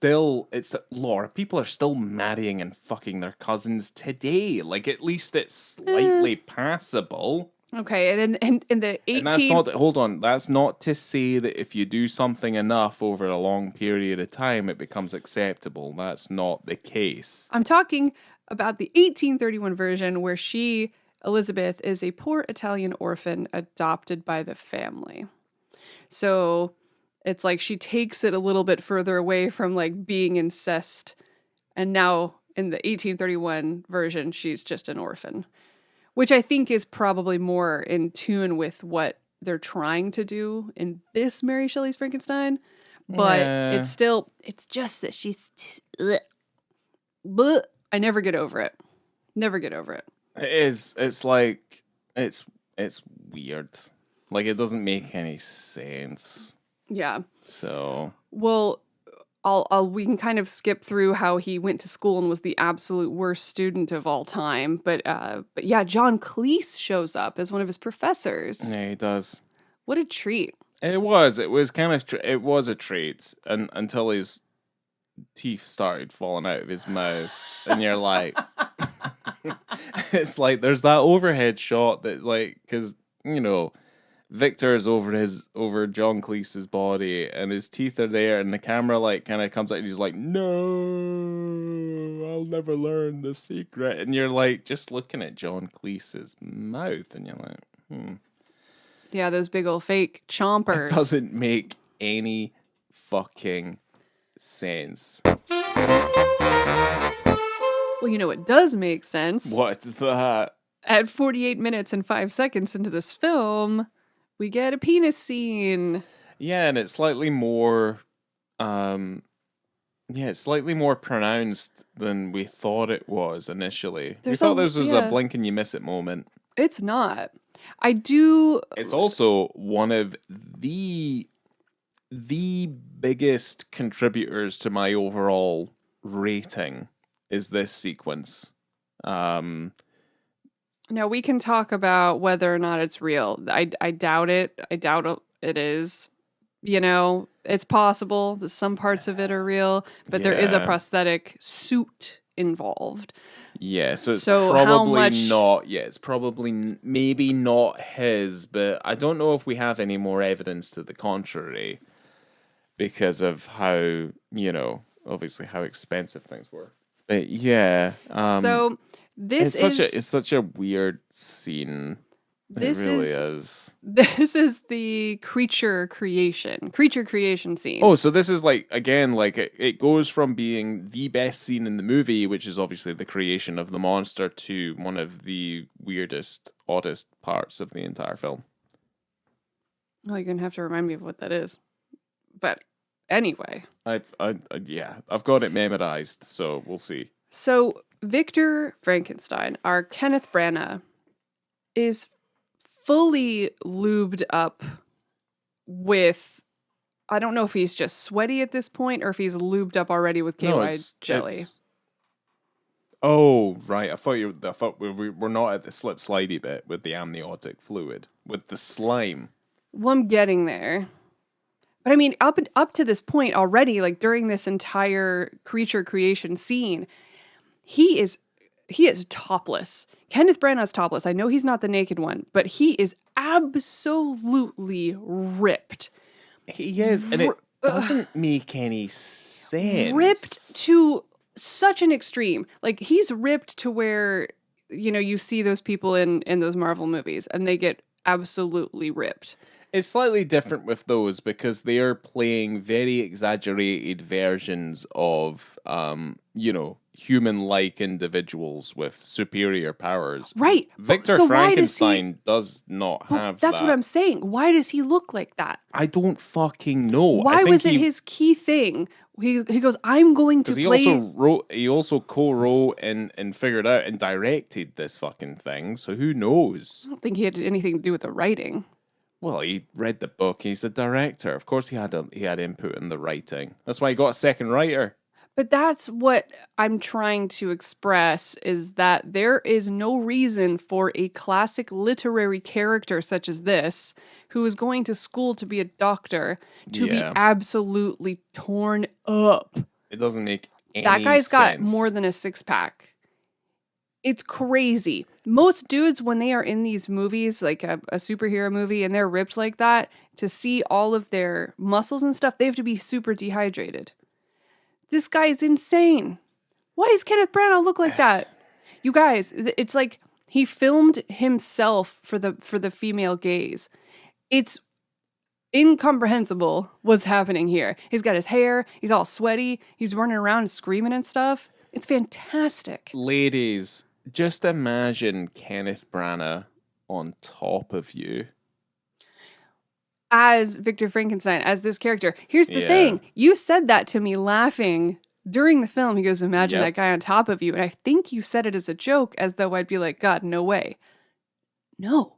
S2: Laura, people are still marrying and fucking their cousins today. Like, at least it's slightly passable.
S1: Okay, and in the 18...
S2: And that's not to say that if you do something enough over a long period of time, it becomes acceptable. That's not the case.
S1: I'm talking about the 1831 version where Elizabeth, is a poor Italian orphan adopted by the family. So... it's like she takes it a little bit further away from like being incest. And now in the 1831 version, she's just an orphan, which I think is probably more in tune with what they're trying to do in this Mary Shelley's Frankenstein. But it's just that she's, bleh. I never get over it. Never get over it.
S2: It is. It's like, it's weird. Like, it doesn't make any sense.
S1: Yeah.
S2: So.
S1: Well, we can kind of skip through how he went to school and was the absolute worst student of all time. But yeah, John Cleese shows up as one of his professors.
S2: Yeah, he does.
S1: What a treat. It
S2: was a treat until his teeth started falling out of his mouth. And you're like, It's like there's that overhead shot that, like, because Victor's over John Cleese's body, and his teeth are there, and the camera like kind of comes out, and he's like, "No, I'll never learn the secret." And you're like just looking at John Cleese's mouth, and you're like,
S1: Yeah, those big old fake chompers.
S2: It doesn't make any fucking sense.
S1: Well, you know what does make sense?
S2: What's that?
S1: At 48 minutes and 5 seconds into this film, we get a penis scene.
S2: Yeah, and it's slightly more it's slightly more pronounced than we thought it was initially. We thought this was a blink and you miss it moment.
S1: It's not. It's
S2: also one of the biggest contributors to my overall rating is this sequence.
S1: Now we can talk about whether or not it's real. I doubt it. I doubt it is. It's possible that some parts of it are real, but there is a prosthetic suit involved.
S2: Yeah, so it's probably not. Yeah, it's probably maybe not his, but I don't know if we have any more evidence to the contrary because of how, obviously how expensive things were. But yeah,
S1: so
S2: it's such a weird scene. It really is.
S1: This is the creature creation scene.
S2: Oh, so this is it goes from being the best scene in the movie, which is obviously the creation of the monster, to one of the weirdest, oddest parts of the entire film.
S1: Well, you're gonna have to remind me of what that is. But anyway,
S2: I've got it memorized, so we'll see.
S1: So Victor Frankenstein, our Kenneth Branagh, is fully lubed up with, I don't know if he's just sweaty at this point or if he's lubed up already with KY jelly.
S2: Oh, right. I thought we're not at the slip slidey bit with the amniotic fluid, with the slime.
S1: Well, I'm getting there. But I mean, up to this point already, like during this entire creature creation scene, he is topless. Kenneth Branagh's topless. I know he's not the naked one, but he is absolutely ripped.
S2: He is, and it doesn't make any sense.
S1: Ripped to such an extreme. Like, he's ripped to where, you see those people in those Marvel movies, and they get absolutely ripped.
S2: It's slightly different with those because they are playing very exaggerated versions of, human-like individuals with superior powers.
S1: Right.
S2: Victor Frankenstein does not have that.
S1: That's what I'm saying. Why does he look like that?
S2: I don't fucking know.
S1: Why was it his key thing? He goes, I'm going to play...
S2: He also co-wrote and figured out and directed this fucking thing, so who knows?
S1: I don't think he had anything to do with the writing.
S2: Well, he read the book. He's a director. Of course he had input in the writing. That's why he got a second writer.
S1: But that's what I'm trying to express, is that there is no reason for a classic literary character such as this, who is going to school to be a doctor, to be absolutely torn up.
S2: It doesn't make any sense.
S1: That guy's got more than a six-pack. It's crazy. Most dudes, when they are in these movies, like a superhero movie, and they're ripped like that, to see all of their muscles and stuff, they have to be super dehydrated. This guy is insane. Why does Kenneth Branagh look like that? You guys, it's like he filmed himself for the female gaze. It's incomprehensible what's happening here. He's got his hair, he's all sweaty, he's running around screaming and stuff. It's fantastic.
S2: Ladies, just imagine Kenneth Branagh on top of you.
S1: As Victor Frankenstein, as this character. Here's the thing. You said that to me laughing during the film. He goes, imagine that guy on top of you. And I think you said it as a joke, as though I'd be like, God, no way. No.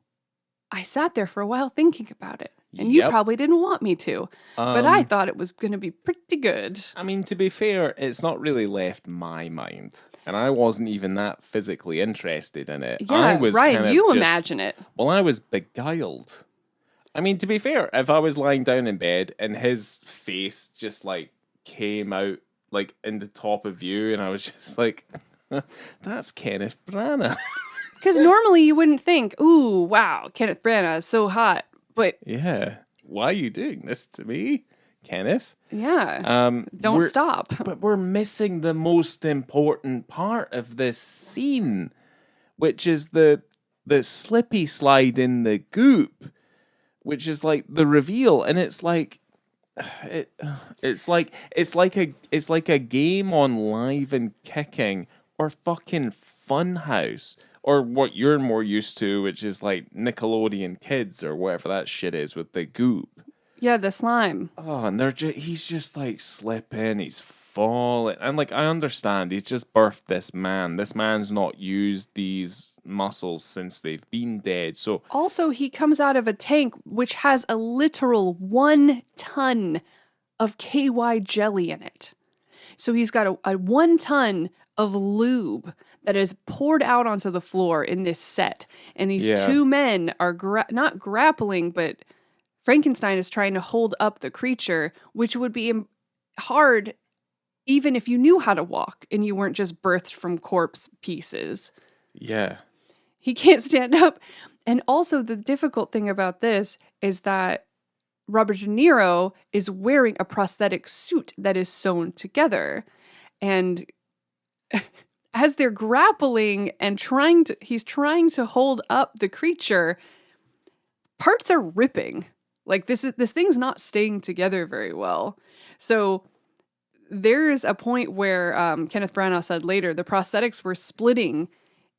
S1: I sat there for a while thinking about it. And you probably didn't want me to. But I thought it was going to be pretty good.
S2: I mean, to be fair, it's not really left my mind. And I wasn't even that physically interested in it.
S1: Yeah,
S2: I was
S1: Ryan, imagine it.
S2: Well, I was beguiled. I mean, to be fair, if I was lying down in bed and his face just came out in the top of view, and I was just like, That's Kenneth Branagh.
S1: Because normally you wouldn't think, ooh, wow, Kenneth Branagh is so hot. But
S2: Yeah. Why are you doing this to me, Kenneth?
S1: yeah, don't stop.
S2: But we're missing the most important part of this scene, which is the slippy slide in the goop, which is like the reveal, and it's like it's like a game on Live and Kicking or fucking Funhouse or what you're more used to, which is like Nickelodeon Kids or whatever that shit is with the goop.
S1: Yeah, the slime.
S2: Oh, and he's just like slipping, he's falling. And like, I understand, he's just birthed this man. This man's not used these muscles since they've been dead. So
S1: Also, he comes out of a tank which has a literal 1 ton of KY jelly in it. So he's got a 1 ton of lube that is poured out onto the floor in this set. And these two men are not grappling, but Frankenstein is trying to hold up the creature, which would be hard even if you knew how to walk and you weren't just birthed from corpse pieces.
S2: Yeah.
S1: He can't stand up. And also the difficult thing about this is that Robert De Niro is wearing a prosthetic suit that is sewn together. And as they're grappling and he's trying to hold up the creature, parts are ripping. Like this thing's not staying together very well. So there's a point where Kenneth Branagh said later the prosthetics were splitting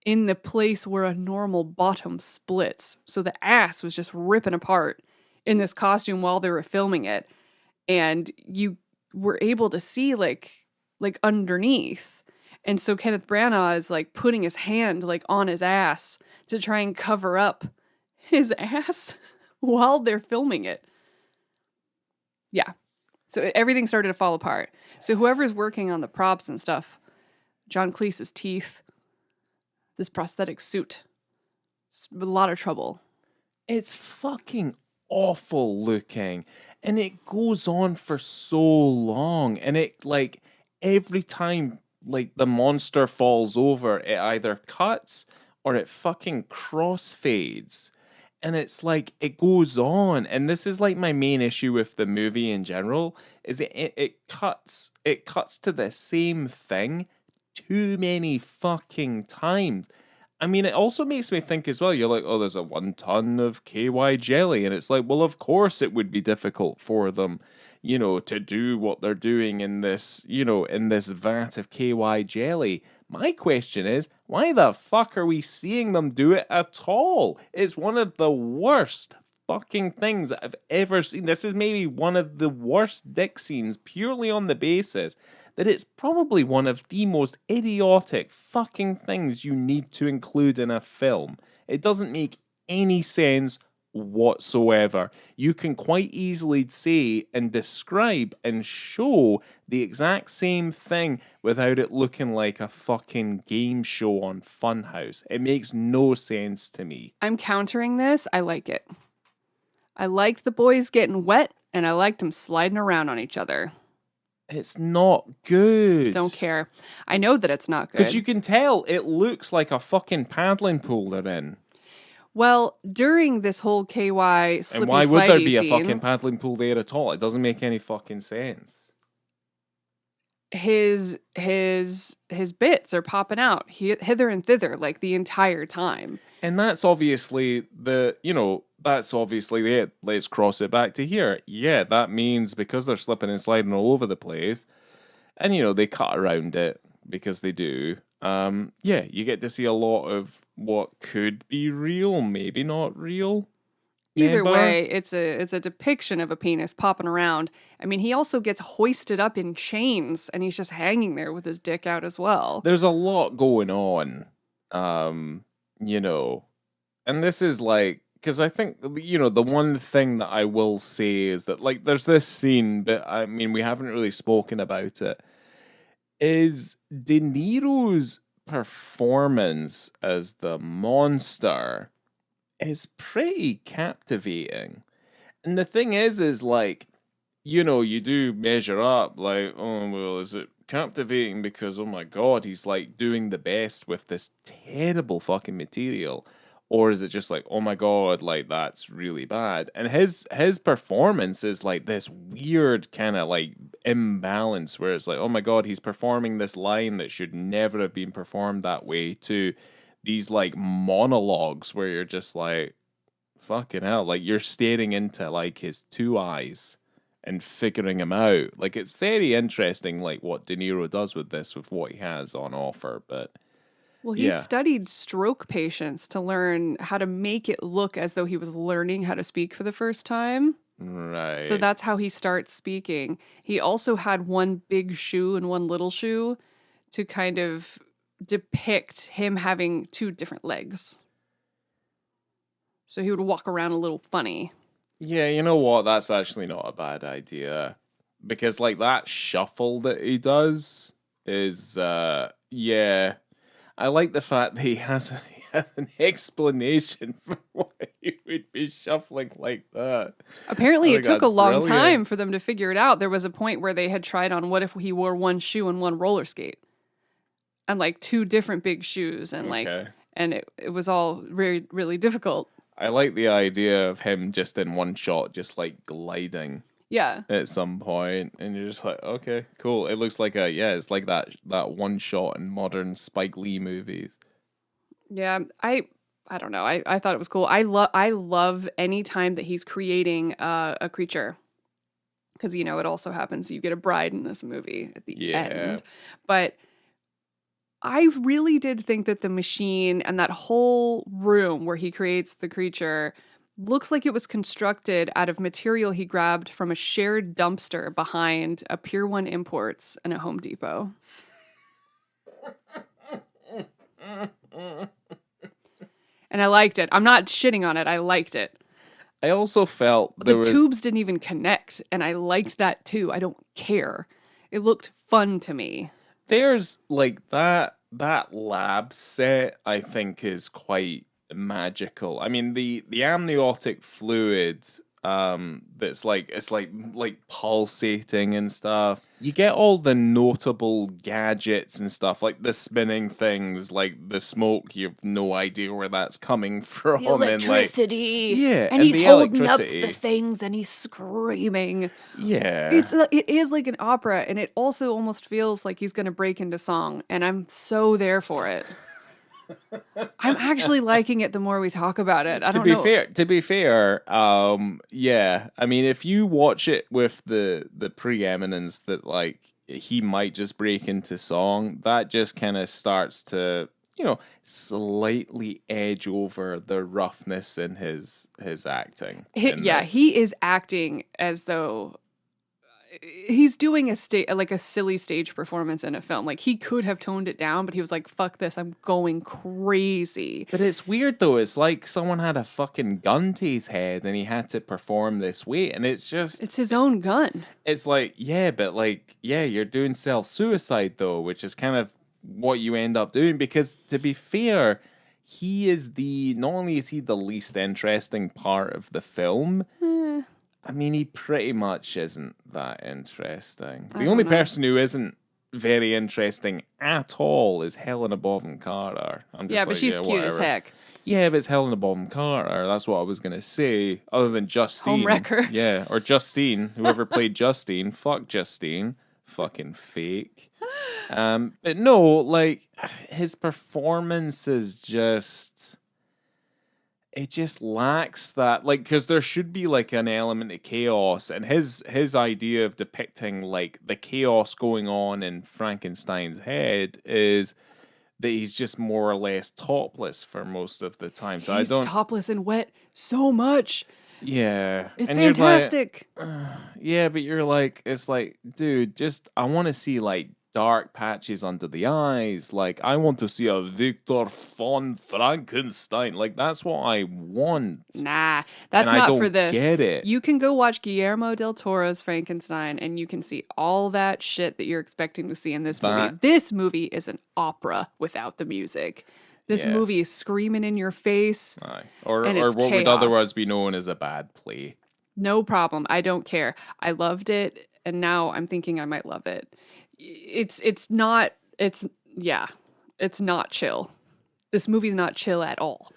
S1: in the place where a normal bottom splits. So the ass was just ripping apart in this costume while they were filming it. And you were able to see like underneath. And so Kenneth Branagh is like putting his hand like on his ass to try and cover up his ass while they're filming it. Yeah. So everything started to fall apart. So whoever's working on the props and stuff, John Cleese's teeth, this prosthetic suit, it's a lot of trouble.
S2: It's fucking awful looking. And it goes on for so long. And it like every time like the monster falls over, it either cuts or it fucking crossfades. And it's like it goes on, and this is like my main issue with the movie in general, is it cuts to the same thing too many fucking times. I mean, it also makes me think as well, you're like, oh, there's a 1 ton of KY jelly, and it's like, well, of course it would be difficult for them, you know, to do what they're doing in this, you know, in this vat of KY jelly. My question is, why the fuck are we seeing them do it at all? It's one of the worst fucking things that I've ever seen. This is maybe one of the worst dick scenes purely on the basis that it's probably one of the most idiotic fucking things you need to include in a film. It doesn't make any sense whatsoever. You can quite easily say and describe and show the exact same thing without it looking like a fucking game show on Funhouse. It makes no sense to me.
S1: I'm countering this. I like it. I liked the boys getting wet, and I liked them sliding around on each other.
S2: It's not good.
S1: Don't care. I know that it's not good.
S2: Because you can tell it looks like a fucking paddling pool they're in.
S1: Well, during this whole KY slippy
S2: and why would there be
S1: scene,
S2: a fucking paddling pool there at all? It doesn't make any fucking sense.
S1: His bits are popping out hither and thither like the entire time.
S2: And that's obviously it. Let's cross it back to here. Yeah, that means because they're slipping and sliding all over the place, and they cut around it because they do. You get to see a lot of what could be real, maybe not real.
S1: Either way, it's a depiction of a penis popping around. I mean, he also gets hoisted up in chains, and he's just hanging there with his dick out as well.
S2: There's a lot going on, and this is like, because I think, the one thing that I will say is that, like, there's this scene, but I mean, we haven't really spoken about it, is De Niro's performance as the monster is pretty captivating. And the thing is like, you do measure up, like, oh, well, is it captivating because, oh my God, he's like doing the best with this terrible fucking material? Or is it just like, oh my God, like that's really bad? And his performance is like this weird kind of like imbalance where it's like, oh my God, he's performing this line that should never have been performed that way, to these like monologues where you're just like, fucking hell, like you're staring into like his two eyes and figuring him out. Like it's very interesting, like what De Niro does with this, with what he has on offer. But
S1: well, he studied stroke patients to learn how to make it look as though he was learning how to speak for the first time.
S2: Right.
S1: So that's how he starts speaking. He also had one big shoe and one little shoe to kind of depict him having two different legs. So he would walk around a little funny.
S2: Yeah, you know what? That's actually not a bad idea. Because like that shuffle that he does is yeah. I like the fact that he has an explanation for why he would be shuffling like that.
S1: Apparently it took a long time for them to figure it out. There was a point where they had tried on what if he wore one shoe and one roller skate. And like two different big shoes and like and it was all really, really difficult.
S2: I like the idea of him just in one shot, just like gliding.
S1: Yeah.
S2: At some point, and you're just like, okay, cool. It looks like it's like that one shot in modern Spike Lee movies.
S1: Yeah, I don't know. I thought it was cool. I love any time that he's creating a creature, because you know it also happens. You get a bride in this movie at the end, but I really did think that the machine and that whole room where he creates the creature looks like it was constructed out of material he grabbed from a shared dumpster behind a Pier 1 Imports and a Home Depot. And I liked it. I'm not shitting on it. I liked it.
S2: I also felt
S1: the tubes didn't even connect, and I liked that too. I don't care. It looked fun to me.
S2: There's like that lab set, I think, is quite magical. I mean, the amniotic fluid that's like, it's like pulsating and stuff. You get all the notable gadgets and stuff, like the spinning things, like the smoke. You have no idea where that's coming from.
S1: The electricity.
S2: And
S1: he's
S2: the
S1: holding up the things and he's screaming.
S2: Yeah.
S1: It is like an opera, and it also almost feels like he's going to break into song, and I'm so there for it. I'm actually liking it the more we talk about it. To
S2: be fair, yeah. I mean, if you watch it with the preeminence that like he might just break into song, that just kind of starts to, you know, slightly edge over the roughness in his acting.
S1: He is acting as though he's doing a silly stage performance in a film. Like, he could have toned it down, but he was like, fuck this, I'm going crazy.
S2: But it's weird though. It's like someone had a fucking gun to his head and he had to perform this way, and it's his own gun. It's like, you're doing self-suicide though, which is kind of what you end up doing, because to be fair, he is not only is he the least interesting part of the film, I mean, he pretty much isn't that interesting. The only person who isn't very interesting at all is Helena Bonham Carter.
S1: But she's cute as heck.
S2: Yeah, but it's Helena Bonham Carter. That's what I was going to say. Other than Justine.
S1: Homewrecker.
S2: Yeah, or Justine. Whoever played Justine. Fuck Justine. Fucking fake. But no, like, his performance is just... It just lacks that, like, because there should be like an element of chaos, and his idea of depicting like the chaos going on in Frankenstein's head is that he's just more or less topless for most of the time. So he's
S1: topless and wet so much.
S2: Yeah,
S1: it's fantastic.
S2: Yeah, but you're like, it's like, dude, I want to see like dark patches under the eyes. Like, I want to see a Victor von Frankenstein. Like, that's what I want.
S1: Nah, that's not for this.
S2: I don't get it.
S1: You can go watch Guillermo del Toro's Frankenstein, and you can see all that shit that you're expecting to see in this movie. This movie is an opera without the music. This movie is screaming in your face.
S2: Or what would otherwise be known as a bad play.
S1: No problem. I don't care. I loved it, and now I'm thinking I might love it. it's not chill. This movie's not chill at all.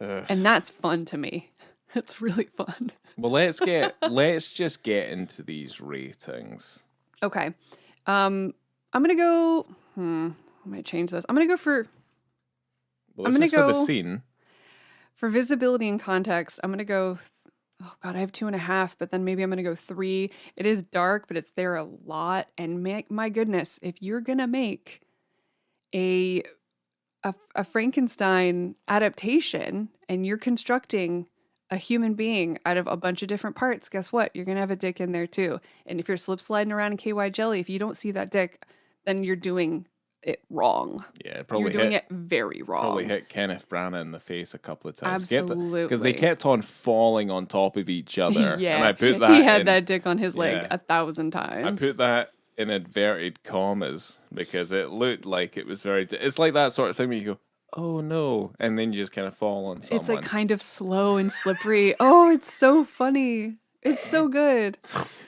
S1: And that's fun to me. It's really fun.
S2: Well, let's just get into these ratings.
S1: Okay. I'm gonna go. I might change this. I'm gonna go for.
S2: Well, this is for the scene.
S1: For visibility and context, I'm gonna go. Oh God, I have 2.5, but then maybe I'm gonna go 3. It is dark, but it's there a lot. And my goodness, if you're gonna make a Frankenstein adaptation and you're constructing a human being out of a bunch of different parts, guess what? You're going to have a dick in there too. And if you're slip sliding around in KY jelly, if you don't see that dick, then you're doing it wrong.
S2: Yeah, probably
S1: you're doing it very wrong.
S2: Probably hit Kenneth Branagh in the face a couple of times.
S1: Absolutely.
S2: Because they kept on falling on top of each other.
S1: Yeah,
S2: and I put that
S1: he had that dick on his leg 1,000 times.
S2: I put that in inverted commas because it looked like it was very... It's like that sort of thing where you go, oh no, and then you just kind of fall on someone.
S1: It's like kind of slow and slippery. Oh, it's so funny. It's so good.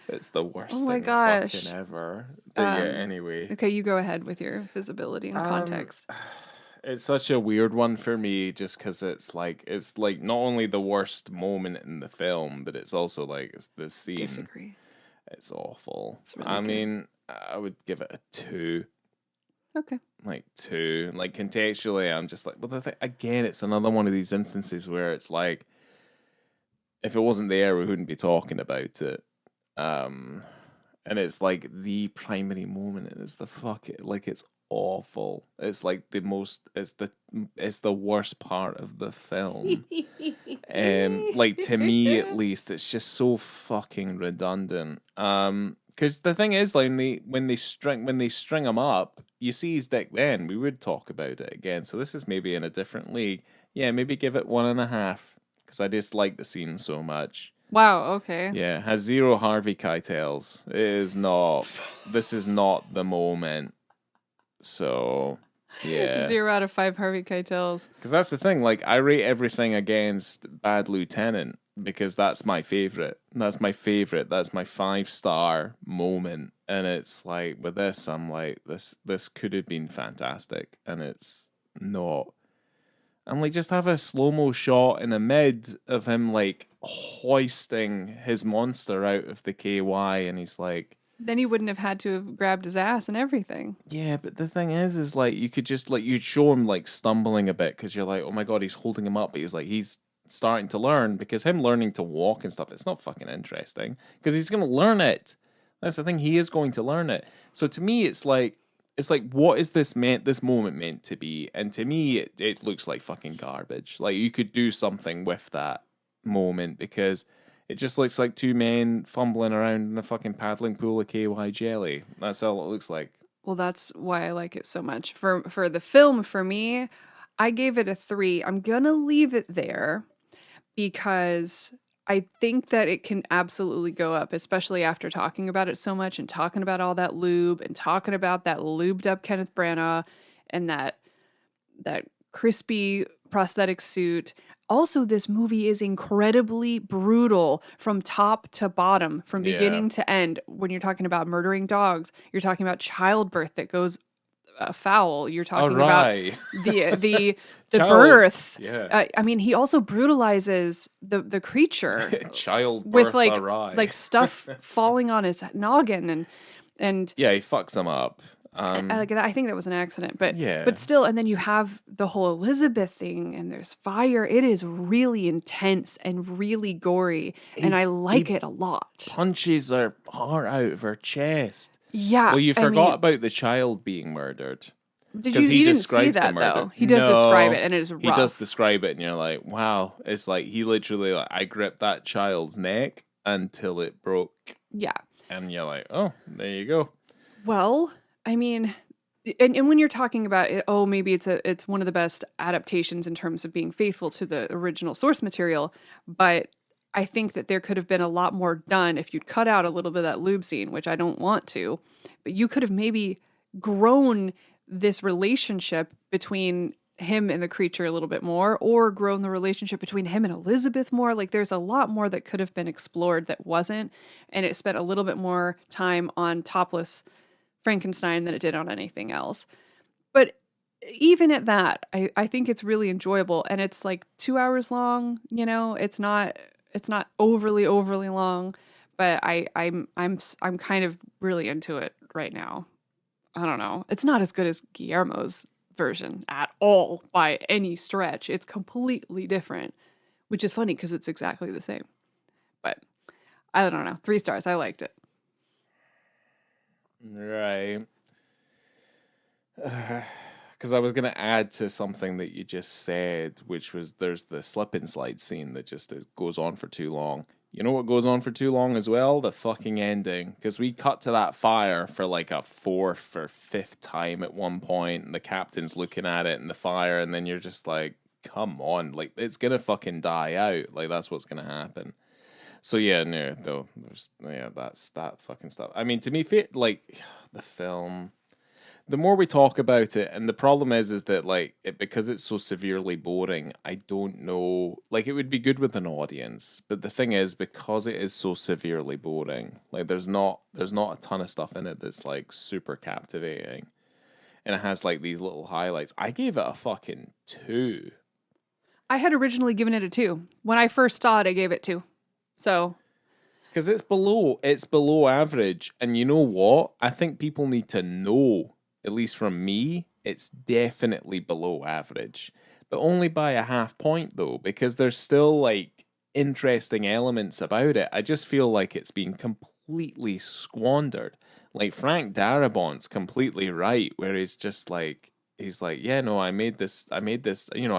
S2: It's the worst
S1: oh my
S2: thing
S1: gosh.
S2: fucking ever. But yeah, anyway.
S1: Okay, you go ahead with your visibility and context.
S2: It's such a weird one for me just because it's like not only the worst moment in the film, but it's also like it's the scene.
S1: Disagree.
S2: It's awful.
S1: It's really good.
S2: Mean, I would give it a 2.
S1: Okay.
S2: Like 2. Like contextually, I'm just like, well, again, it's another one of these instances where it's like, if it wasn't there, we wouldn't be talking about it. And it's like the primary moment. It's it's awful. It's like it's the worst part of the film. Like to me at least, it's just so fucking redundant. Because the thing is, like when they string him up, you see his dick. Then we would talk about it again. So this is maybe in a different league. Yeah, maybe give it 1.5 because I just like the scene so much.
S1: Wow. Okay.
S2: Yeah, has 0 Harvey Keitels. It is not. This is not the moment. So yeah,
S1: 0 out of 5 Harvey Keitels.
S2: Because that's the thing. Like I rate everything against Bad Lieutenant. Because that's my favorite. That's my 5-star moment. And it's like with this, I'm like, this could have been fantastic. And it's not. I'm like, just have a slow-mo shot in the mid of him like hoisting his monster out of the KY, and he's like,
S1: then he wouldn't have had to have grabbed his ass and everything.
S2: Yeah, but the thing is like you could just like you'd show him like stumbling a bit because you're like, oh my god, he's holding him up, but he's starting to learn, because him learning to walk and stuff, it's not fucking interesting because he's going to learn it. That's the thing, he is going to learn it. So to me, it's like what is this moment meant to be? And to me, it looks like fucking garbage. Like you could do something with that moment because it just looks like 2 men fumbling around in a fucking paddling pool of KY jelly. That's all it looks like.
S1: Well, that's why I like it so much. For the film, for me, I gave it a 3. I'm gonna leave it there because I think that it can absolutely go up, especially after talking about it so much and talking about all that lube and talking about that lubed up Kenneth Branagh and that crispy prosthetic suit. Also, this movie is incredibly brutal from top to bottom, from beginning to end. When you're talking about murdering dogs, you're talking about childbirth that goes foul. You're talking about the birth.
S2: Yeah.
S1: I mean, he also brutalizes the creature
S2: childbirth
S1: with like stuff falling on his noggin and
S2: yeah, he fucks him up.
S1: I think that was an accident, but
S2: yeah.
S1: But still, and then you have the whole Elizabeth thing, and there's fire. It is really intense and really gory, and I like it a lot.
S2: Punches her heart out of her chest.
S1: Yeah.
S2: Well, you forgot about the child being murdered.
S1: You didn't see that though. He does describe it, and it is rough.
S2: He does describe it, and you're like, wow. It's like he literally I gripped that child's neck until it broke.
S1: Yeah.
S2: And you're like, oh, there you go.
S1: Well, I mean, and when you're talking about it, maybe it's one of the best adaptations in terms of being faithful to the original source material, but I think that there could have been a lot more done if you'd cut out a little bit of that lube scene, which I don't want to, but you could have maybe grown this relationship between him and the creature a little bit more, or grown the relationship between him and Elizabeth more. Like there's a lot more that could have been explored that wasn't, and it spent a little bit more time on topless Frankenstein than it did on anything else. But even at that, I think it's really enjoyable, and it's like 2 hours long. It's not overly long, but I'm kind of really into it right now. I don't know. It's not as good as Guillermo's version at all by any stretch. It's completely different, which is funny because it's exactly the same. But I don't know. 3 stars. I liked it.
S2: Right. Because I was going to add to something that you just said, which was there's the slip and slide scene that just goes on for too long. You know what goes on for too long as well? The fucking ending. Because we cut to that fire for like a 4th or 5th time at one point, and the captain's looking at it and the fire, and then you're just like, come on, like it's gonna fucking die out. Like that's what's gonna happen. So yeah, no, though, that's that fucking stuff. I mean, to me, like the film. The more we talk about it, and the problem is that like because it's so severely boring, I don't know. Like it would be good with an audience, but the thing is, because it is so severely boring, like there's not a ton of stuff in it that's like super captivating, and it has like these little highlights. I gave it a fucking 2.
S1: I had originally given it a 2 when I first saw it. I gave it 2, so.
S2: Because it's below average, and you know what? I think people need to know. At least from me, it's definitely below average. But only by a half point, though, because there's still, like, interesting elements about it. I just feel like it's been completely squandered. Like, Frank Darabont's completely right, where he's like, yeah, no, I made this, I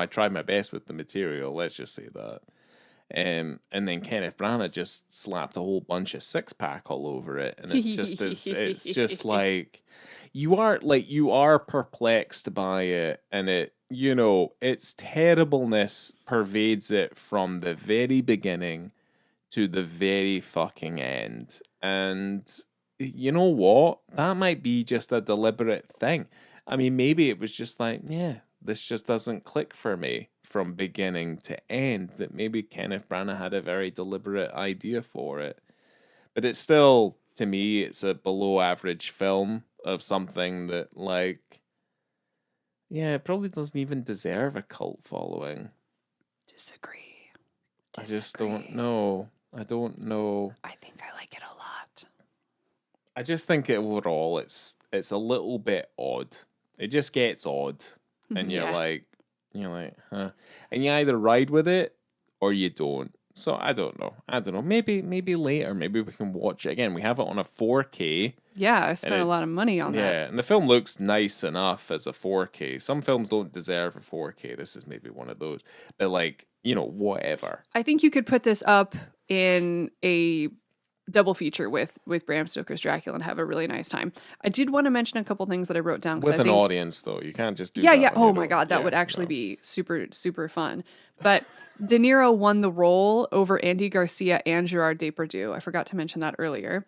S2: tried my best with the material, let's just say that. And then Kenneth Branagh just slapped a whole bunch of 6-pack all over it. And it's just like... You are perplexed by it, and its terribleness pervades it from the very beginning to the very fucking end. And you know what? That might be just a deliberate thing. I mean, maybe it was just like, yeah, this just doesn't click for me from beginning to end. That maybe Kenneth Branagh had a very deliberate idea for it. But it's still, to me, it's a below average film of something that, like, yeah, it probably doesn't even deserve a cult following.
S1: Disagree.
S2: I just don't know. I don't know.
S1: I think I like it a lot.
S2: I just think overall it's a little bit odd. It just gets odd. And you're like, huh. And you either ride with it or you don't. So I don't know. Maybe later. Maybe we can watch it again. We have it on a 4K.
S1: Yeah, I spent a lot of money on that.
S2: Yeah, and the film looks nice enough as a 4K. Some films don't deserve a 4K. This is maybe one of those. But like, whatever.
S1: I think you could put this up in a double feature with Bram Stoker's Dracula and have a really nice time. I did want to mention a couple things that I wrote down.
S2: With an audience, though. You can't just do that.
S1: Yeah. Oh my God, that would actually be super, super fun. But De Niro won the role over Andy Garcia and Gerard Depardieu. I forgot to mention that earlier.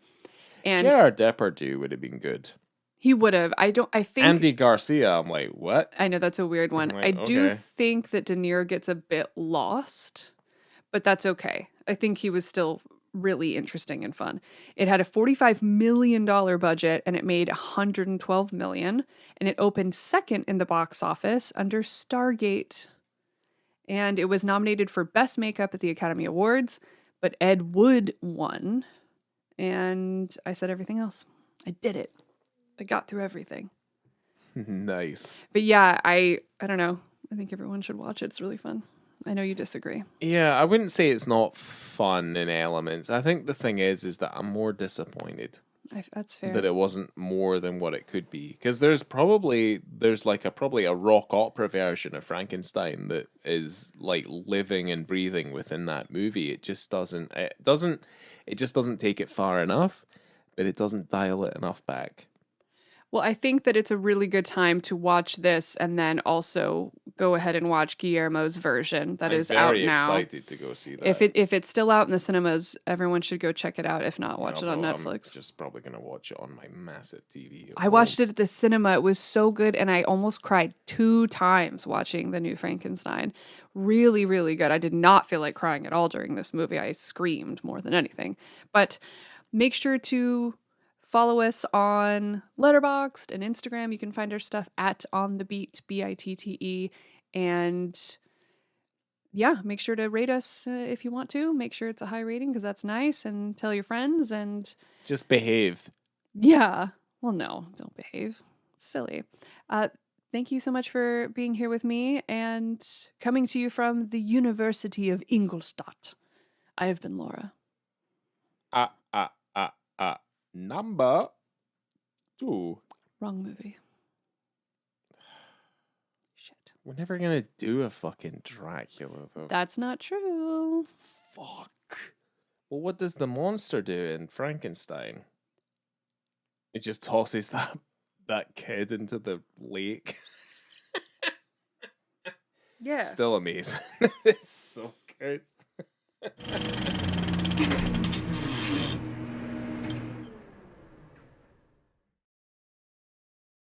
S1: And
S2: Gerard Depardieu would have been good.
S1: He would have. I think
S2: Andy Garcia, I'm like, what?
S1: I know, that's a weird one. I do think that De Niro gets a bit lost, but that's okay. I think he was still really interesting and fun. It had a $45 million budget and it made $112 million, and it opened second in the box office under Stargate. And it was nominated for Best Makeup at the Academy Awards, but Ed Wood won. And I said everything else. I did it. I got through everything.
S2: Nice.
S1: But yeah, I don't know. I think everyone should watch it. It's really fun. I know you disagree.
S2: Yeah, I wouldn't say it's not fun in elements. I think the thing is that I'm more disappointed.
S1: That's fair.
S2: That it wasn't more than what it could be. Because there's probably a rock opera version of Frankenstein that is like living and breathing within that movie. It just doesn't take it far enough, but it doesn't dial it enough back.
S1: Well, I think that it's a really good time to watch this and then also go ahead and watch Guillermo's version that is out now.
S2: I'm very excited to go see that.
S1: If it's still out in the cinemas, everyone should go check it out. If not, watch it on Netflix.
S2: I'm just probably going to watch it on my massive TV.
S1: I watched it at the cinema. It was so good, and I almost cried 2 times watching the new Frankenstein. Really, really good. I did not feel like crying at all during this movie. I screamed more than anything. But make sure to Follow us on Letterboxd and Instagram. You can find our stuff at On The Beat, BITTE. And yeah, make sure to rate us if you want to. Make sure it's a high rating because that's nice. And tell your friends. And
S2: just behave.
S1: yeah. Well, no, don't behave. It's silly. Thank you so much for being here with me and coming to you from the University of Ingolstadt. I have been Laura.
S2: Number 2.
S1: Wrong movie. Shit.
S2: We're never gonna do a fucking Dracula, though.
S1: That's not true.
S2: Fuck. Well, what does the monster do in Frankenstein? It just tosses that kid into the lake.
S1: Yeah.
S2: Still amazing. It's so good.